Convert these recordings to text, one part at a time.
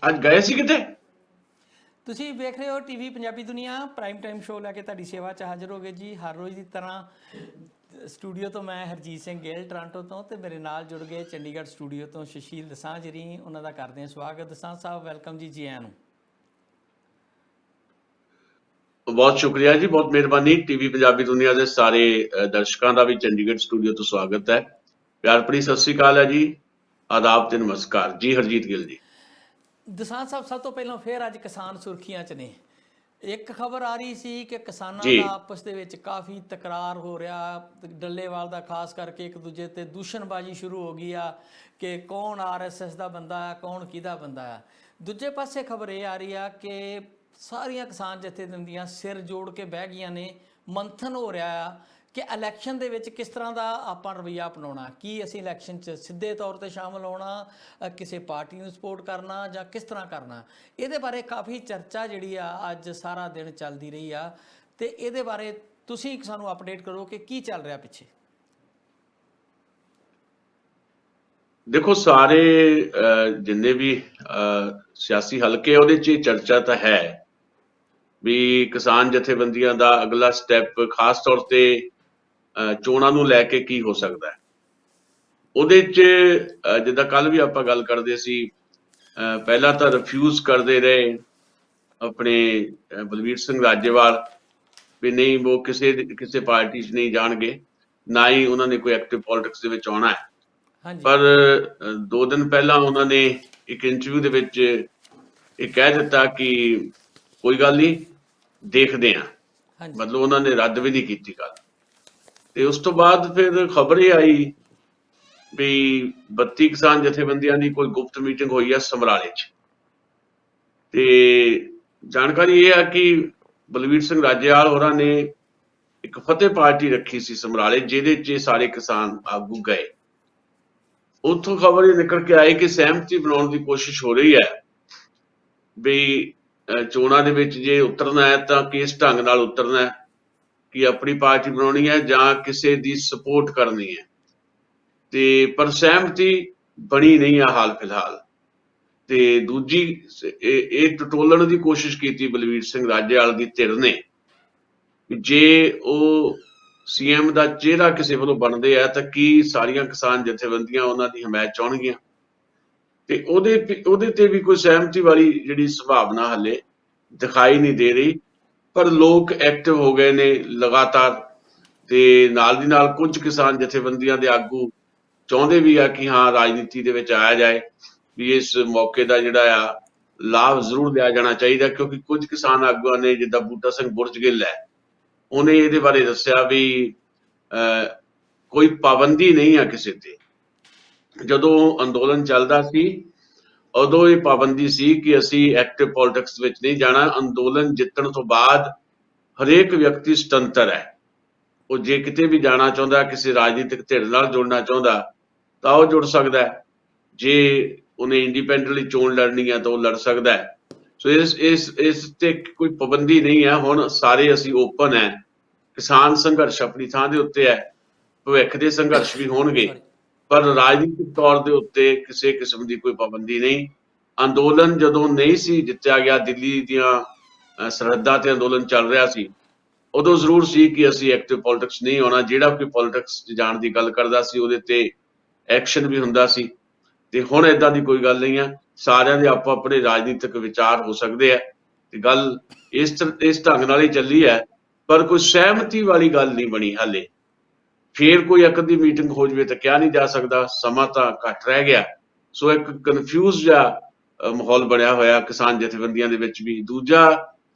ਅੱਜ ਗਏ ਸੀ ਕਿਤੇ? ਤੁਸੀਂ ਵੇਖ ਰਹੇ ਹੋ ਟੀਵੀ ਪੰਜਾਬੀ ਦੁਨੀਆ ਪ੍ਰਾਈਮ ਟਾਈਮ ਸ਼ੋਅ ਲੈ ਕੇ ਤੁਹਾਡੀ ਸੇਵਾ 'ਚ ਹਾਜ਼ਰ ਹੋ ਗਏ ਜੀ। ਹਰ ਰੋਜ਼ ਦੀ ਤਰ੍ਹਾਂ ਸਟੂਡੀਓ ਤੋਂ ਮੈਂ ਹਰਜੀਤ ਸਿੰਘ ਗਿੱਲ ਟੋਰਾਂਟੋ ਤੋਂ, ਤੇ ਮੇਰੇ ਨਾਲ ਜੁੜ ਗਏ ਚੰਡੀਗੜ੍ਹ ਸਟੂਡੀਓ ਤੋਂ ਸੁਸ਼ੀਲ ਦਸਾਂਝ ਜੀ। ਉਹਨਾਂ ਦਾ ਕਰਦੇ ਹਾਂ ਸਵਾਗਤ। ਦਸਾਂਝ ਸਾਹਿਬ ਵੈਲਕਮ ਜੀ, ਜੀ ਆਇਆਂ ਨੂੰ। ਬਹੁਤ ਸ਼ੁਕਰੀਆ ਜੀ, ਬਹੁਤ ਮਿਹਰਬਾਨੀ। ਟੀਵੀ ਪੰਜਾਬੀ ਦੁਨੀਆ ਦੇ ਸਾਰੇ ਦਰਸ਼ਕਾਂ ਦਾ ਵੀ ਚੰਡੀਗੜ੍ਹ ਸਟੂਡੀਓ ਤੋਂ ਸਵਾਗਤ ਹੈ। ਪਿਆਰ ਭਰੀ ਸਤਿ ਸ੍ਰੀ ਅਕਾਲ ਹੈ ਜੀ, ਆਦਾਬ ਤੇ ਨਮਸਕਾਰ ਜੀ। ਹਰਜੀਤ ਗਿੱਲ ਜੀ। ਦਸਾਂਝ ਸਾਹਿਬ, ਸਭ ਤੋਂ ਪਹਿਲਾਂ ਫਿਰ ਅੱਜ ਕਿਸਾਨ ਸੁਰਖੀਆਂ 'ਚ ਨੇ। ਇੱਕ ਖਬਰ ਆ ਰਹੀ ਸੀ ਕਿ ਕਿਸਾਨਾਂ ਜੀ ਦਾ ਆਪਸ ਦੇ ਵਿੱਚ ਕਾਫੀ ਤਕਰਾਰ ਹੋ ਰਿਹਾ, ਡੱਲੇਵਾਲ ਦਾ ਖਾਸ ਕਰਕੇ ਇੱਕ ਦੂਜੇ ਤੇ ਦੂਸ਼ਣਬਾਜ਼ੀ ਸ਼ੁਰੂ ਹੋ ਗਈ ਆ ਕਿ ਕੌਣ ਆਰਐਸਐਸ ਦਾ ਬੰਦਾ ਆ, ਕੌਣ ਕਿਹਦਾ ਬੰਦਾ ਆ। ਦੂਜੇ ਪਾਸੇ ਖਬਰ ਇਹ ਆ ਰਹੀ ਆ ਕਿ ਸਾਰੀਆਂ ਕਿਸਾਨ ਜਥੇਬੰਦੀਆਂ ਸਿਰ ਜੋੜ ਕੇ ਬਹਿ ਗਈਆਂ ਨੇ, ਮੰਥਨ ਹੋ ਰਿਹਾ ਆ ਕਿ ਇਲੈਕਸ਼ਨ ਦੇ ਵਿੱਚ ਕਿਸ ਤਰ੍ਹਾਂ ਦਾ ਆਪਾਂ ਰਵੱਈਆ ਅਪਣਾਉਣਾ। ਕੀ ਅਸੀਂ ਇਲੈਕਸ਼ਨ 'ਚ ਸਿੱਧੇ ਤੌਰ 'ਤੇ ਸ਼ਾਮਲ ਹੋਣਾ, ਕਿਸੇ ਪਾਰਟੀ ਨੂੰ ਸਪੋਰਟ ਕਰਨਾ, ਜਾਂ ਕਿਸ ਤਰ੍ਹਾਂ ਕਰਨਾ। ਇਹਦੇ ਬਾਰੇ ਕਾਫੀ ਚਰਚਾ ਜਿਹੜੀ ਆ ਅੱਜ ਸਾਰਾ ਦਿਨ ਚੱਲਦੀ ਰਹੀ ਆ, ਤੇ ਇਹਦੇ ਬਾਰੇ ਤੁਸੀਂ ਸਾਨੂੰ ਅਪਡੇਟ ਕਰੋ ਕਿ ਕੀ ਚੱਲ ਰਿਹਾ ਪਿੱਛੇ। ਦੇਖੋ, ਸਾਰੇ ਜਿੰਨੇ ਵੀ ਸਿਆਸੀ ਹਲਕੇ ਉਹਦੇ 'ਚ ਚਰਚਾ ਤਾਂ ਹੈ ਵੀ ਕਿਸਾਨ ਜਥੇਬੰਦੀਆਂ ਦਾ ਅਗਲਾ ਸਟੈਪ ਖਾਸ ਤੌਰ ਤੇ ਚੋਣਾਂ ਨੂੰ ਲੈ ਕੇ ਕੀ ਹੋ ਸਕਦਾ ਹੈ। ਉਹਦੇ 'ਚ ਜਿੱਦਾਂ ਕੱਲ ਵੀ ਆਪਾਂ ਗੱਲ ਕਰਦੇ ਸੀ, ਪਹਿਲਾਂ ਤਾਂ ਰਿਫਿਊਜ਼ ਕਰਦੇ ਰਹੇ ਆਪਣੇ ਬਲਵੀਰ ਸਿੰਘ ਰਾਜੇਵਾਲ ਵੀ ਨਹੀਂ, ਉਹ ਕਿਸੇ ਪਾਰਟੀ 'ਚ ਨਹੀਂ ਜਾਣਗੇ, ਨਾ ਹੀ ਉਹਨਾਂ ਨੇ ਕੋਈ ਐਕਟਿਵ ਪੋਲਿਟਿਕਸ ਦੇ ਵਿੱਚ ਆਉਣਾ ਹੈ। ਹਾਂਜੀ ਪਰ 2 ਦਿਨ ਪਹਿਲਾਂ ਉਹਨਾਂ ਨੇ ਇੱਕ ਇੰਟਰਵਿਊ ਦੇ ਵਿੱਚ ਇਹ ਕਹਿ ਦਿੱਤਾ ਕਿ ਕੋਈ ਗੱਲ ਨਹੀਂ, ਦੇਖਦੇ ਹਾਂ। ਹਾਂਜੀ ਮਤਲਬ ਉਹਨਾਂ ਨੇ ਰੱਦ ਵੀ ਨਹੀਂ ਕੀਤੀ ਗੱਲ। ਤੇ ਉਸ ਤੋਂ ਬਾਅਦ ਫਿਰ ਖਬਰ ਇਹ ਆਈ ਵੀ 32 ਕਿਸਾਨ ਜਥੇਬੰਦੀਆਂ ਦੀ ਕੋਈ ਗੁਪਤ ਮੀਟਿੰਗ ਹੋਈ ਆ ਸਮਰਾਲੇ 'ਚ। ਤੇ ਜਾਣਕਾਰੀ ਇਹ ਆ ਕਿ ਬਲਵੀਰ ਸਿੰਘ ਰਾਜੇਵਾਲ ਹੋਰਾਂ ਨੇ ਇੱਕ ਫਤਿਹ ਪਾਰਟੀ ਰੱਖੀ ਸੀ ਸਮਰਾਲੇ, ਜਿਹਦੇ 'ਚ ਸਾਰੇ ਕਿਸਾਨ ਆਗੂ ਗਏ। ਉੱਥੋਂ ਖਬਰ ਇਹ ਨਿਕਲ ਕੇ ਆਈ ਕਿ ਸਹਿਮਤੀ ਬਣਾਉਣ ਦੀ ਕੋਸ਼ਿਸ਼ ਹੋ ਰਹੀ ਹੈ ਵੀ ਚੋਣਾਂ ਦੇ ਵਿੱਚ ਜੇ ਉਤਰਨਾ ਹੈ ਤਾਂ ਕਿਸ ਢੰਗ ਨਾਲ ਉਤਰਨਾ ਹੈ, ਕਿ ਆਪਣੀ ਪਾਰਟੀ ਬਣਾਉਣੀ ਹੈ ਜਾਂ ਕਿਸੇ ਦੀ ਸਪੋਰਟ ਕਰਨੀ ਹੈ। ਤੇ ਪਰ ਸਹਿਮਤੀ ਬਣੀ ਨਹੀਂ ਆ ਹਾਲ ਫਿਲਹਾਲ। ਤੇ ਦੂਜੀ ਇਹ ਟਟੋਲਣ ਦੀ ਕੋਸ਼ਿਸ਼ ਕੀਤੀ ਬਲਵੀਰ ਸਿੰਘ ਰਾਜੇਵਾਲ ਦੀ ਧਿਰ ਨੇ ਕਿ ਜੇ ਉਹ ਸੀਐਮ ਦਾ ਚਿਹਰਾ ਕਿਸੇ ਵੱਲੋਂ ਬਣਦੇ ਆ ਤਾਂ ਕੀ ਸਾਰੀਆਂ ਕਿਸਾਨ ਜਥੇਬੰਦੀਆਂ ਉਹਨਾਂ ਦੀ ਹਮਾਇਤ ਚਾਹਣਗੀਆਂ। ਤੇ ਉਹਦੇ ਤੇ ਵੀ ਕੋਈ ਸਹਿਮਤੀ ਵਾਲੀ ਜਿਹੜੀ ਸੰਭਾਵਨਾ ਹਲੇ ਦਿਖਾਈ ਨਹੀਂ ਦੇ ਰਹੀ। ਪਰ ਲੋਕ ਐਕਟਿਵ ਹੋ ਗਏ ਨੇ ਲਗਾਤਾਰ, ਤੇ ਨਾਲ ਦੀ ਨਾਲ ਕੁਝ ਕਿਸਾਨ ਜਥੇਬੰਦੀਆਂ ਦੇ ਆਗੂ ਚਾਹੁੰਦੇ ਵੀ ਆ ਕਿ ਹਾਂ, ਰਾਜਨੀਤੀ ਦੇ ਵਿੱਚ ਆਇਆ ਜਾਏ, ਵੀ ਇਸ ਮੌਕੇ ਦਾ ਜਿਹੜਾ ਆ ਲਾਭ ਜ਼ਰੂਰ ਲਿਆ ਜਾਣਾ ਚਾਹੀਦਾ। ਕਿਉਂਕਿ ਕੁਝ ਕਿਸਾਨ ਆਗੂਆਂ ਨੇ, ਜਿੱਦਾਂ ਬੂਟਾ ਸਿੰਘ ਬੁਰਜਗਿੱਲ ਹੈ, ਉਹਨੇ ਇਹਦੇ ਬਾਰੇ ਦੱਸਿਆ ਵੀ ਕੋਈ ਪਾਬੰਦੀ ਨਹੀਂ ਆ ਕਿਸੇ ਤੇ। ਜਦੋਂ ਅੰਦੋਲਨ ਚੱਲਦਾ ਸੀ ਉਦੋਂ ਇਹ ਪਾਬੰਦੀ ਸੀ ਕਿ ਅਸੀਂ ਐਕਟਿਵ ਪੋਲਿਟਿਕਸ ਵਿੱਚ ਨਹੀਂ ਜਾਣਾ। ਅੰਦੋਲਨ ਜਿੱਤਣ ਤੋਂ ਬਾਅਦ ਹਰੇਕ ਵਿਅਕਤੀ ਸੁਤੰਤਰ ਹੈ। ਉਹ ਜੇ ਕਿਤੇ ਵੀ ਜਾਣਾ ਚਾਹੁੰਦਾ, ਕਿਸੇ ਰਾਜਨੀਤਿਕ ਧਿਰ ਨਾਲ ਜੁੜਨਾ ਚਾਹੁੰਦਾ ਤਾਂ ਉਹ ਜੁੜ ਸਕਦਾ ਹੈ। ਜੇ ਉਹਨੇ ਇੰਡੀਪੈਂਡੈਂਟਲੀ ਚੋਣ ਲੜਨੀ ਹੈ ਤਾਂ ਉਹ ਲੜ ਸਕਦਾ ਹੈ। ਸੋ ਇਸ ਤੇ ਕੋਈ ਪਾਬੰਦੀ ਨਹੀਂ ਹੈ। ਹੁਣ ਸਾਰੇ ਅਸੀਂ ਓਪਨ ਹੈ। ਕਿਸਾਨ ਸੰਘਰਸ਼ ਆਪਣੀ ਥਾਂ ਦੇ ਉੱਤੇ ਹੈ, ਭਵਿੱਖ ਦੇ ਸੰਘਰਸ਼ ਵੀ ਹੋਣਗੇ, ਸੌਰੀ ਪਰ ਰਾਜਨੀਤਿਕ ਤੌਰ ਦੇ ਉੱਤੇ ਕਿਸੇ ਕਿਸਮ ਦੀ ਕੋਈ ਪਾਬੰਦੀ ਨਹੀਂ। ਅੰਦੋਲਨ ਜਦੋਂ ਨਹੀਂ ਸੀ ਜਿੱਤਿਆ ਗਿਆ, ਦਿੱਲੀ ਦੀਆਂ ਸਰਹੱਦਾਂ ਤੇ ਅੰਦੋਲਨ ਚੱਲ ਰਿਹਾ ਸੀ, ਉਦੋਂ ਜ਼ਰੂਰ ਸੀ ਕਿ ਅਸੀਂ ਐਕਟਿਵ ਪੋਲਿਟਿਕਸ ਨਹੀਂ ਆਉਣਾ। ਜਿਹੜਾ ਕੋਈ ਪੋਲਿਟਿਕਸ 'ਚ ਜਾਣ ਦੀ ਗੱਲ ਕਰਦਾ ਸੀ ਉਹਦੇ ਤੇ ਐਕਸ਼ਨ ਵੀ ਹੁੰਦਾ ਸੀ। ਤੇ ਹੁਣ ਏਦਾਂ ਦੀ ਕੋਈ ਗੱਲ ਨਹੀਂ ਆ। ਸਾਰਿਆਂ ਦੇ ਆਪੋ ਆਪਣੇ ਰਾਜਨੀਤਿਕ ਵਿਚਾਰ ਹੋ ਸਕਦੇ ਆ, ਤੇ ਗੱਲ ਇਸ ਢੰਗ ਨਾਲ ਹੀ ਚੱਲੀ ਹੈ। ਪਰ ਕੋਈ ਸਹਿਮਤੀ ਵਾਲੀ ਗੱਲ ਨਹੀਂ ਬਣੀ ਹਾਲੇ। ਫੇਰ ਕੋਈ ਇੱਕ ਦੀ ਮੀਟਿੰਗ ਹੋ ਜਾਵੇ ਤਾਂ ਕਿਹਾ ਨਹੀਂ ਜਾ ਸਕਦਾ, ਸਮਾਂ ਤਾਂ ਘੱਟ ਰਹਿ ਗਿਆ। ਸੋ ਇੱਕ ਕਨਫਿਊਜ਼ ਜਿਹਾ ਮਾਹੌਲ ਬਣਿਆ ਹੋਇਆ ਕਿਸਾਨ ਜਥੇਬੰਦੀਆਂ ਦੇ ਵਿੱਚ ਵੀ। ਦੂਜਾ,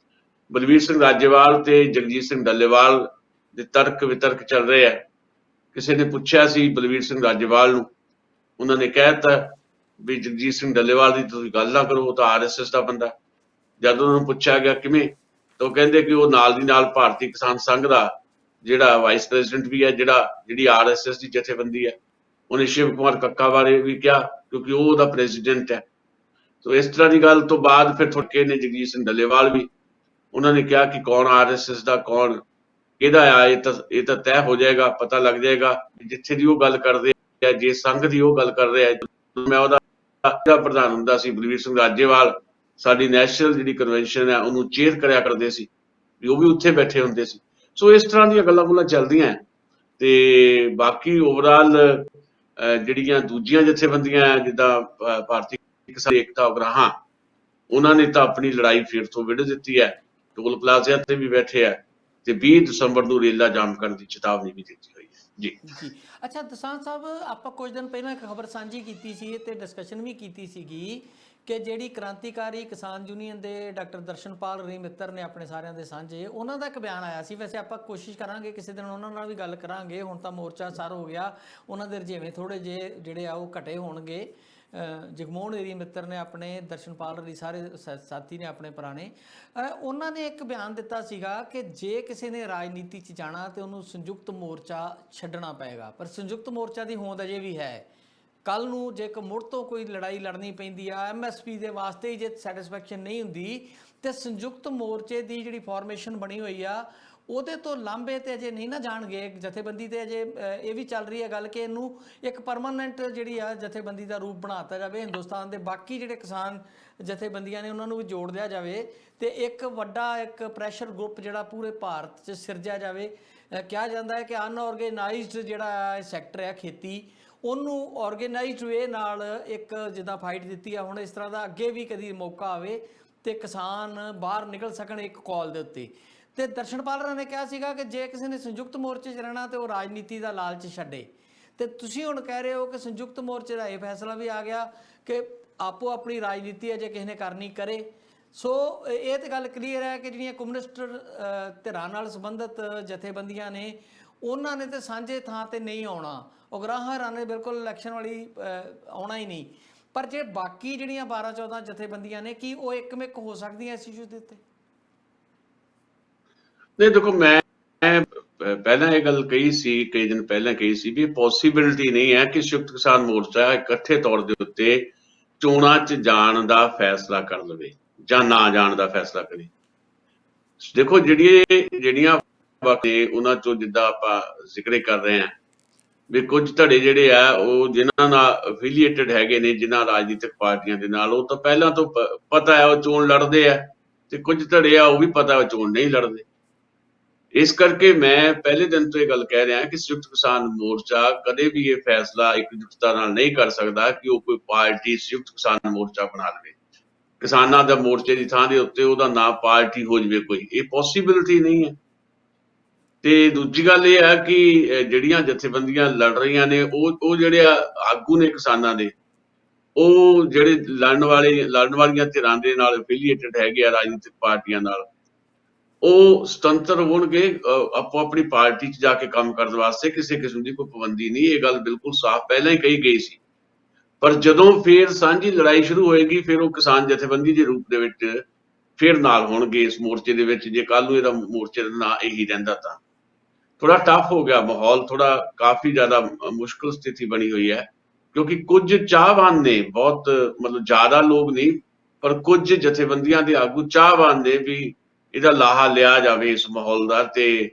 ਬਲਵੀਰ ਸਿੰਘ ਰਾਜੇਵਾਲ ਤੇ ਜਗਜੀਤ ਸਿੰਘ ਡੱਲੇਵਾਲ ਦੇ ਤਰਕ ਵਿਤਰਕ ਚੱਲ ਰਹੇ ਆ। ਕਿਸੇ ਨੇ ਪੁੱਛਿਆ ਸੀ ਬਲਵੀਰ ਸਿੰਘ ਰਾਜੇਵਾਲ ਨੂੰ, ਉਹਨਾਂ ਨੇ ਕਹਿ ਦਿੱਤਾ ਵੀ ਜਗਜੀਤ ਸਿੰਘ ਡੱਲੇਵਾਲ ਦੀ ਤੁਸੀਂ ਗੱਲ ਨਾ ਕਰੋ, ਉਹ ਤਾਂ ਆਰਐਸਐਸ ਦਾ ਬੰਦਾ। ਜਦ ਉਹਨਾਂ ਨੂੰ ਪੁੱਛਿਆ ਗਿਆ ਕਿਵੇਂ, ਤਾਂ ਉਹ ਕਹਿੰਦੇ ਕਿ ਉਹ ਨਾਲ ਦੀ ਨਾਲ ਭਾਰਤੀ ਕਿਸਾਨ ਸੰਘ ਦਾ ਜਿਹੜਾ ਵਾਈਸ ਪ੍ਰੈਜ਼ੀਡੈਂਟ ਵੀ ਹੈ, ਜਿਹੜੀ ਆਰਐਸਐਸ ਦੀ ਜਥੇਬੰਦੀ ਹੈ। ਉਹਨੇ ਸ਼ਿਵ ਕੁਮਾਰ ਕੱਕਾ ਬਾਰੇ ਵੀ ਕਿਹਾ ਕਿਉਂਕਿ ਉਹ ਉਹਦਾ ਪ੍ਰੈਜ਼ੀਡੈਂਟ ਹੈ। ਸੋ ਇਸ ਤਰ੍ਹਾਂ ਦੀ ਗੱਲ ਤੋਂ ਬਾਅਦ ਫਿਰ ਥੋੜ੍ਹੇ ਨੇ ਜਗਜੀਤ ਸਿੰਘ ਡੱਲੇਵਾਲ ਵੀ, ਉਹਨਾਂ ਨੇ ਕਿਹਾ ਕਿ ਕੌਣ ਆਰਐਸਐਸ ਦਾ ਕੌਣ ਕਿਹਦਾ ਆ, ਇਹ ਤਾਂ ਤੈਅ ਹੋ ਜਾਏਗਾ, ਪਤਾ ਲੱਗ ਜਾਏਗਾ। ਜਿੱਥੇ ਦੀ ਉਹ ਗੱਲ ਕਰਦੇ ਆ, ਜੇ ਸੰਘ ਦੀ ਉਹ ਗੱਲ ਕਰ ਰਿਹਾ, ਮੈਂ ਉਹਦਾ ਦਾ ਪ੍ਰਧਾਨ ਹੁੰਦਾ ਸੀ ਬਲਵੀਰ ਸਿੰਘ ਰਾਜੇਵਾਲ, ਸਾਡੀ ਨੈਸ਼ਨਲ ਜਿਹੜੀ ਕਨਵੈਨਸ਼ਨ ਹੈ ਉਹਨੂੰ ਚੇਅਰ ਕਰਿਆ ਕਰਦੇ ਸੀ, ਵੀ ਉਹ ਵੀ ਉੱਥੇ ਬੈਠੇ ਹੁੰਦੇ ਸੀ। ਸੋ ਇਸ ਤਰ੍ਹਾਂ ਦੀਆਂ ਗੱਲਾਂ ਗੁੱਲਾਂ ਚੱਲਦੀਆਂ। ਤੇ ਬਾਕੀ ਓਵਰਆਲ ਜਿਹੜੀਆਂ ਦੂਜੀਆਂ ਜਥੇਬੰਦੀਆਂ ਜਿੱਦਾਂ ਭਾਰਤੀ ਕਿਸਾਨ ਏਕਤਾ ਉਗਰਾਹਾਂ, ਉਹਨਾਂ ਨੇ ਤਾਂ ਆਪਣੀ ਲੜਾਈ ਫਿਰ ਤੋਂ ਵਿੱਢ ਦਿੱਤੀ ਹੈ, ਟੋਲ ਪਲਾਜ਼ਿਆਂ ਤੇ ਵੀ ਬੈਠੇ ਆ, ਤੇ 20 ਦਸੰਬਰ ਨੂੰ ਰੇਲਾ ਜਾਮ ਕਰਨ ਦੀ ਚੇਤਾਵਨੀ ਵੀ ਦਿੱਤੀ ਹੋਈ ਹੈ ਜੀ। ਜੀ ਅੱਛਾ ਦਸਾਂਝ ਸਾਹਿਬ, ਆਪਾਂ ਕੁਝ ਦਿਨ ਪਹਿਲਾਂ ਇੱਕ ਖਬਰ ਸਾਂਝੀ ਕੀਤੀ ਸੀ ਤੇ ਡਿਸਕਸ਼ਨ ਵੀ ਕੀਤੀ ਸੀਗੀ ਕਿ ਜਿਹੜੀ ਕ੍ਰਾਂਤੀਕਾਰੀ ਕਿਸਾਨ ਯੂਨੀਅਨ ਦੇ ਡਾਕਟਰ ਦਰਸ਼ਨਪਾਲ ਰੀ ਮਿੱਤਰ ਨੇ ਆਪਣੇ ਸਾਰਿਆਂ ਦੇ ਸਾਂਝੇ, ਉਹਨਾਂ ਦਾ ਇੱਕ ਬਿਆਨ ਆਇਆ ਸੀ। ਵੈਸੇ ਆਪਾਂ ਕੋਸ਼ਿਸ਼ ਕਰਾਂਗੇ ਕਿਸੇ ਦਿਨ ਉਹਨਾਂ ਨਾਲ ਵੀ ਗੱਲ ਕਰਾਂਗੇ। ਹੁਣ ਤਾਂ ਮੋਰਚਾ ਸਰ ਹੋ ਗਿਆ, ਉਹਨਾਂ ਦੇ ਰੁਝੇਵੇਂ ਥੋੜੇ ਜਿਹੇ ਜਿਹੜੇ ਆ ਉਹ ਘਟੇ ਹੋਣਗੇ। ਜਗਮੋਹਨ ਰੀ ਮਿੱਤਰ ਨੇ ਆਪਣੇ, ਦਰਸ਼ਨਪਾਲ ਰੀ ਸਾਰੇ ਸਾਥੀ ਨੇ ਆਪਣੇ ਪੁਰਾਣੇ, ਉਹਨਾਂ ਨੇ ਇੱਕ ਬਿਆਨ ਦਿੱਤਾ ਸੀਗਾ ਕਿ ਜੇ ਕਿਸੇ ਨੇ ਰਾਜਨੀਤੀ 'ਚ ਜਾਣਾ ਤੇ ਉਹਨੂੰ ਸੰਯੁਕਤ ਮੋਰਚਾ ਛੱਡਣਾ ਪਏਗਾ। ਪਰ ਸੰਯੁਕਤ ਮੋਰਚਾ ਦੀ ਹੋਂਦ ਅਜੇ ਵੀ ਹੈ। ਕੱਲ ਨੂੰ ਜੇ ਇੱਕ ਮੁੜ ਤੋਂ ਕੋਈ ਲੜਾਈ ਲੜਨੀ ਪੈਂਦੀ ਆ MSP ਦੇ ਵਾਸਤੇ ਹੀ, ਜੇ ਸੈਟਿਸਫੈਕਸ਼ਨ ਨਹੀਂ ਹੁੰਦੀ, ਤੇ ਸੰਯੁਕਤ ਮੋਰਚੇ ਦੀ ਜਿਹੜੀ ਫਾਰਮੇਸ਼ਨ ਬਣੀ ਹੋਈ ਆ ਉਹਦੇ ਤੋਂ ਲਾਂਭੇ ਤੇ ਅਜੇ ਨਹੀਂ ਨਾ ਜਾਣਗੇ। ਜਥੇਬੰਦੀ ਤੇ ਅਜੇ ਇਹ ਵੀ ਚੱਲ ਰਹੀ ਹੈ ਗੱਲ ਕਿ ਇਹਨੂੰ ਇੱਕ ਪਰਮਾਨੈਂਟ ਜਿਹੜੀ ਆ ਜਥੇਬੰਦੀ ਦਾ ਰੂਪ ਬਣਾ ਦਿੱਤਾ ਜਾਵੇ, ਹਿੰਦੁਸਤਾਨ ਦੇ ਬਾਕੀ ਜਿਹੜੇ ਕਿਸਾਨ ਜਥੇਬੰਦੀਆਂ ਨੇ ਉਹਨਾਂ ਨੂੰ ਵੀ ਜੋੜ ਦਿਆ ਜਾਵੇ, ਤੇ ਇੱਕ ਵੱਡਾ ਇੱਕ ਪ੍ਰੈਸ਼ਰ ਗਰੁੱਪ ਜਿਹੜਾ ਪੂਰੇ ਭਾਰਤ 'ਚ ਸਿਰਜਿਆ ਜਾਵੇ। ਕਿਹਾ ਜਾਂਦਾ ਹੈ ਕਿ ਅਨਆਰਗੇਨਾਈਜ਼ਡ ਜਿਹੜਾ ਸੈਕਟਰ ਹੈ ਖੇਤੀ, ਉਹਨੂੰ ਆਰਗੇਨਾਈਜ਼ਡ ਵੇ ਨਾਲ ਇੱਕ ਜਿੱਦਾਂ ਫਾਈਟ ਦਿੱਤੀ ਆ, ਹੁਣ ਇਸ ਤਰ੍ਹਾਂ ਦਾ ਅੱਗੇ ਵੀ ਕਦੀ ਮੌਕਾ ਆਵੇ ਤੇ ਕਿਸਾਨ ਬਾਹਰ ਨਿਕਲ ਸਕਣ ਇੱਕ ਕਾਲ ਦੇ ਉੱਤੇ। ਤੇ ਦਰਸ਼ਨਪਾਲ ਨੇ ਕਿਹਾ ਸੀਗਾ ਕਿ ਜੇ ਕਿਸੇ ਨੇ ਸੰਯੁਕਤ ਮੋਰਚੇ 'ਚ ਰਹਿਣਾ ਤੇ ਉਹ ਰਾਜਨੀਤੀ ਦਾ ਲਾਲਚ ਛੱਡੇ। ਤੇ ਤੁਸੀਂ ਹੁਣ ਕਹਿ ਰਹੇ ਹੋ ਕਿ ਸੰਯੁਕਤ ਮੋਰਚੇ ਦਾ ਇਹ ਫੈਸਲਾ ਵੀ ਆ ਗਿਆ ਕਿ ਆਪੋ ਆਪਣੀ ਰਾਜਨੀਤੀ ਹੈ, ਜੇ ਕਿਸੇ ਨੇ ਕਰਨੀ ਕਰੇ। ਸੋ ਇਹ ਤੇ ਗੱਲ ਕਲੀਅਰ ਹੈ ਕਿ ਜਿਹੜੀਆਂ ਕਮਿਊਨਿਸਟ ਧਿਰਾਂ ਨਾਲ ਸੰਬੰਧਿਤ ਜਥੇਬੰਦੀਆਂ ਨੇ ਉਹਨਾਂ ਨੇ ਤੇ ਸਾਂਝੇ ਥਾਂ ਤੇ ਨਹੀਂ ਆਉਣਾ। ਉਗਰਾਹਾਂ ਨੇ ਬਿਲਕੁਲ ਇਲੈਕਸ਼ਨ ਵਾਲੀ ਆਉਣਾ ਹੀ ਨਹੀਂ। ਪਰ ਜੇ ਬਾਕੀ ਜਿਹੜੀਆਂ 12-14 ਜਥੇਬੰਦੀਆਂ ਨੇ, ਕੀ ਉਹ ਇੱਕਮਿਕ ਹੋ ਸਕਦੀਆਂ ਇਸ ਇਸ਼ੂ ਦੇ ਉੱਤੇ? ਨਹੀਂ ਦੇਖੋ, ਮੈਂ ਪਹਿਲਾਂ ਇਹ ਗੱਲ ਕਹੀ ਸੀ, ਕਈ ਦਿਨ ਪਹਿਲਾਂ ਕਹੀ ਸੀ ਵੀ ਪੋਸੀਬਿਲਿਟੀ ਨਹੀਂ ਹੈ ਕਿ ਸੰਯੁਕਤ ਕਿਸਾਨ ਮੋਰਚਾ ਇਕੱਠੇ ਤੌਰ ਦੇ ਉੱਤੇ ਚੋਣਾਂ 'ਚ ਜਾਣ ਦਾ ਫੈਸਲਾ ਕਰ ਲਵੇ ਜਾਂ ਨਾ ਜਾਣ ਦਾ ਫੈਸਲਾ ਕਰੇ। ਦੇਖੋ ਜਿਹੜੀਆਂ ਵਾਕੇ ਉਹਨਾਂ ਚੋਂ ਜਿੱਦਾਂ ਆਪਾਂ ਜ਼ਿਕਰ ਕਰ ਰਹੇ ਹਾਂ ਵੀ ਕੁਝ ਧੜੇ ਜਿਹੜੇ ਆ ਉਹ ਜਿਨ੍ਹਾਂ ਨਾਲ ਐਫੀਲੀਏਟਡ ਹੈਗੇ ਨੇ, ਜਿਨ੍ਹਾਂ ਰਾਜਨੀਤਿਕ ਪਾਰਟੀਆਂ ਦੇ ਨਾਲ, ਉਹ ਤਾਂ ਪਹਿਲਾਂ ਤੋਂ ਪਤਾ ਹੈ ਉਹ ਚੋਣ ਲੜਦੇ ਆ, ਤੇ ਕੁਝ ਧੜੇ ਆ ਉਹ ਵੀ ਪਤਾ ਉਹ ਚੋਣ ਨਹੀਂ ਲੜਦੇ। ਇਸ ਕਰਕੇ ਮੈਂ ਪਹਿਲੇ ਦਿਨ ਤੋਂ ਇਹ ਗੱਲ ਕਹਿ ਰਿਹਾ ਕਿ ਸੰਯੁਕਤ ਕਿਸਾਨ ਮੋਰਚਾ ਕਦੇ ਵੀ ਇਹ ਫੈਸਲਾ ਇਕਜੁੱਟਤਾ ਨਾਲ ਨਹੀਂ ਕਰ ਸਕਦਾ ਕਿ ਉਹ ਕੋਈ ਪਾਰਟੀ ਸੰਯੁਕਤ ਕਿਸਾਨ ਮੋਰਚਾ ਬਣਾ ਲਵੇ। ਕਿਸਾਨਾਂ ਦਾ ਮੋਰਚੇ ਦੀ ਥਾਂ ਦੇ ਉੱਤੇ ਉਹਦਾ ਨਾਂ ਪਾਰਟੀ ਹੋ ਜਾਵੇ ਕੋਈ, ਇਹ ਪੋਸੀਬਿਲਿਟੀ ਨਹੀਂ ਹੈ। ਤੇ ਦੂਜੀ ਗੱਲ ਇਹ ਹੈ ਕਿ ਜਿਹੜੀਆਂ ਜਥੇਬੰਦੀਆਂ ਲੜ ਰਹੀਆਂ ਨੇ ਉਹ ਜਿਹੜੇ ਆਗੂ ਨੇ ਕਿਸਾਨਾਂ ਦੇ, ਉਹ ਜਿਹੜੇ ਲੜਨ ਵਾਲੀਆਂ ਧਿਰਾਂ ਦੇ ਨਾਲ ਐਫੀਲੀਏਟਡ ਹੈਗੇ ਆ ਰਾਜਨੀਤਿਕ ਪਾਰਟੀਆਂ ਨਾਲ, ਉਹ ਸੁਤੰਤਰ ਹੋਣਗੇ ਆਪੋ ਆਪਣੀ ਪਾਰਟੀ 'ਚ ਜਾ ਕੇ ਕੰਮ ਕਰਨ ਵਾਸਤੇ। ਕਿਸੇ ਕਿਸਮ ਦੀ ਕੋਈ ਪਾਬੰਦੀ ਨਹੀਂ, ਇਹ ਗੱਲ ਬਿਲਕੁਲ ਸਾਫ਼ ਪਹਿਲਾਂ ਹੀ ਕਹੀ ਗਈ ਸੀ। ਪਰ ਜਦੋਂ ਫਿਰ ਸਾਂਝੀ ਲੜਾਈ ਸ਼ੁਰੂ ਹੋਏਗੀ, ਫਿਰ ਉਹ ਕਿਸਾਨ ਜਥੇਬੰਦੀ ਦੇ ਰੂਪ ਦੇ ਵਿੱਚ ਫਿਰ ਨਾਲ ਹੋਣਗੇ ਇਸ ਮੋਰਚੇ ਦੇ ਵਿੱਚ। ਜੇ ਕੱਲ ਨੂੰ ਇਹਦਾ ਮੋਰਚੇ ਦਾ ਨਾਂ ਇਹੀ ਰਹਿੰਦਾ ਤਾਂ ਥੋੜਾ ਟਫ ਹੋ ਗਿਆ ਮਾਹੌਲ, ਥੋੜਾ ਕਾਫੀ ਜ਼ਿਆਦਾ ਮੁਸ਼ਕਲ ਸਥਿਤੀ ਬਣੀ ਹੋਈ ਹੈ, ਕਿਉਂਕਿ ਕੁਝ ਚਾਹਵਾਨ ਨੇ, ਬਹੁਤ ਮਤਲਬ ਜ਼ਿਆਦਾ ਲੋਕ ਨਹੀਂ, ਪਰ ਕੁਝ ਜਥੇਬੰਦੀਆਂ ਦੇ ਆਗੂ ਚਾਹਵਾਨ ਨੇ ਵੀ ਇਹਦਾ ਲਾਹਾ ਲਿਆ ਜਾਵੇ ਇਸ ਮਾਹੌਲ ਦਾ, ਤੇ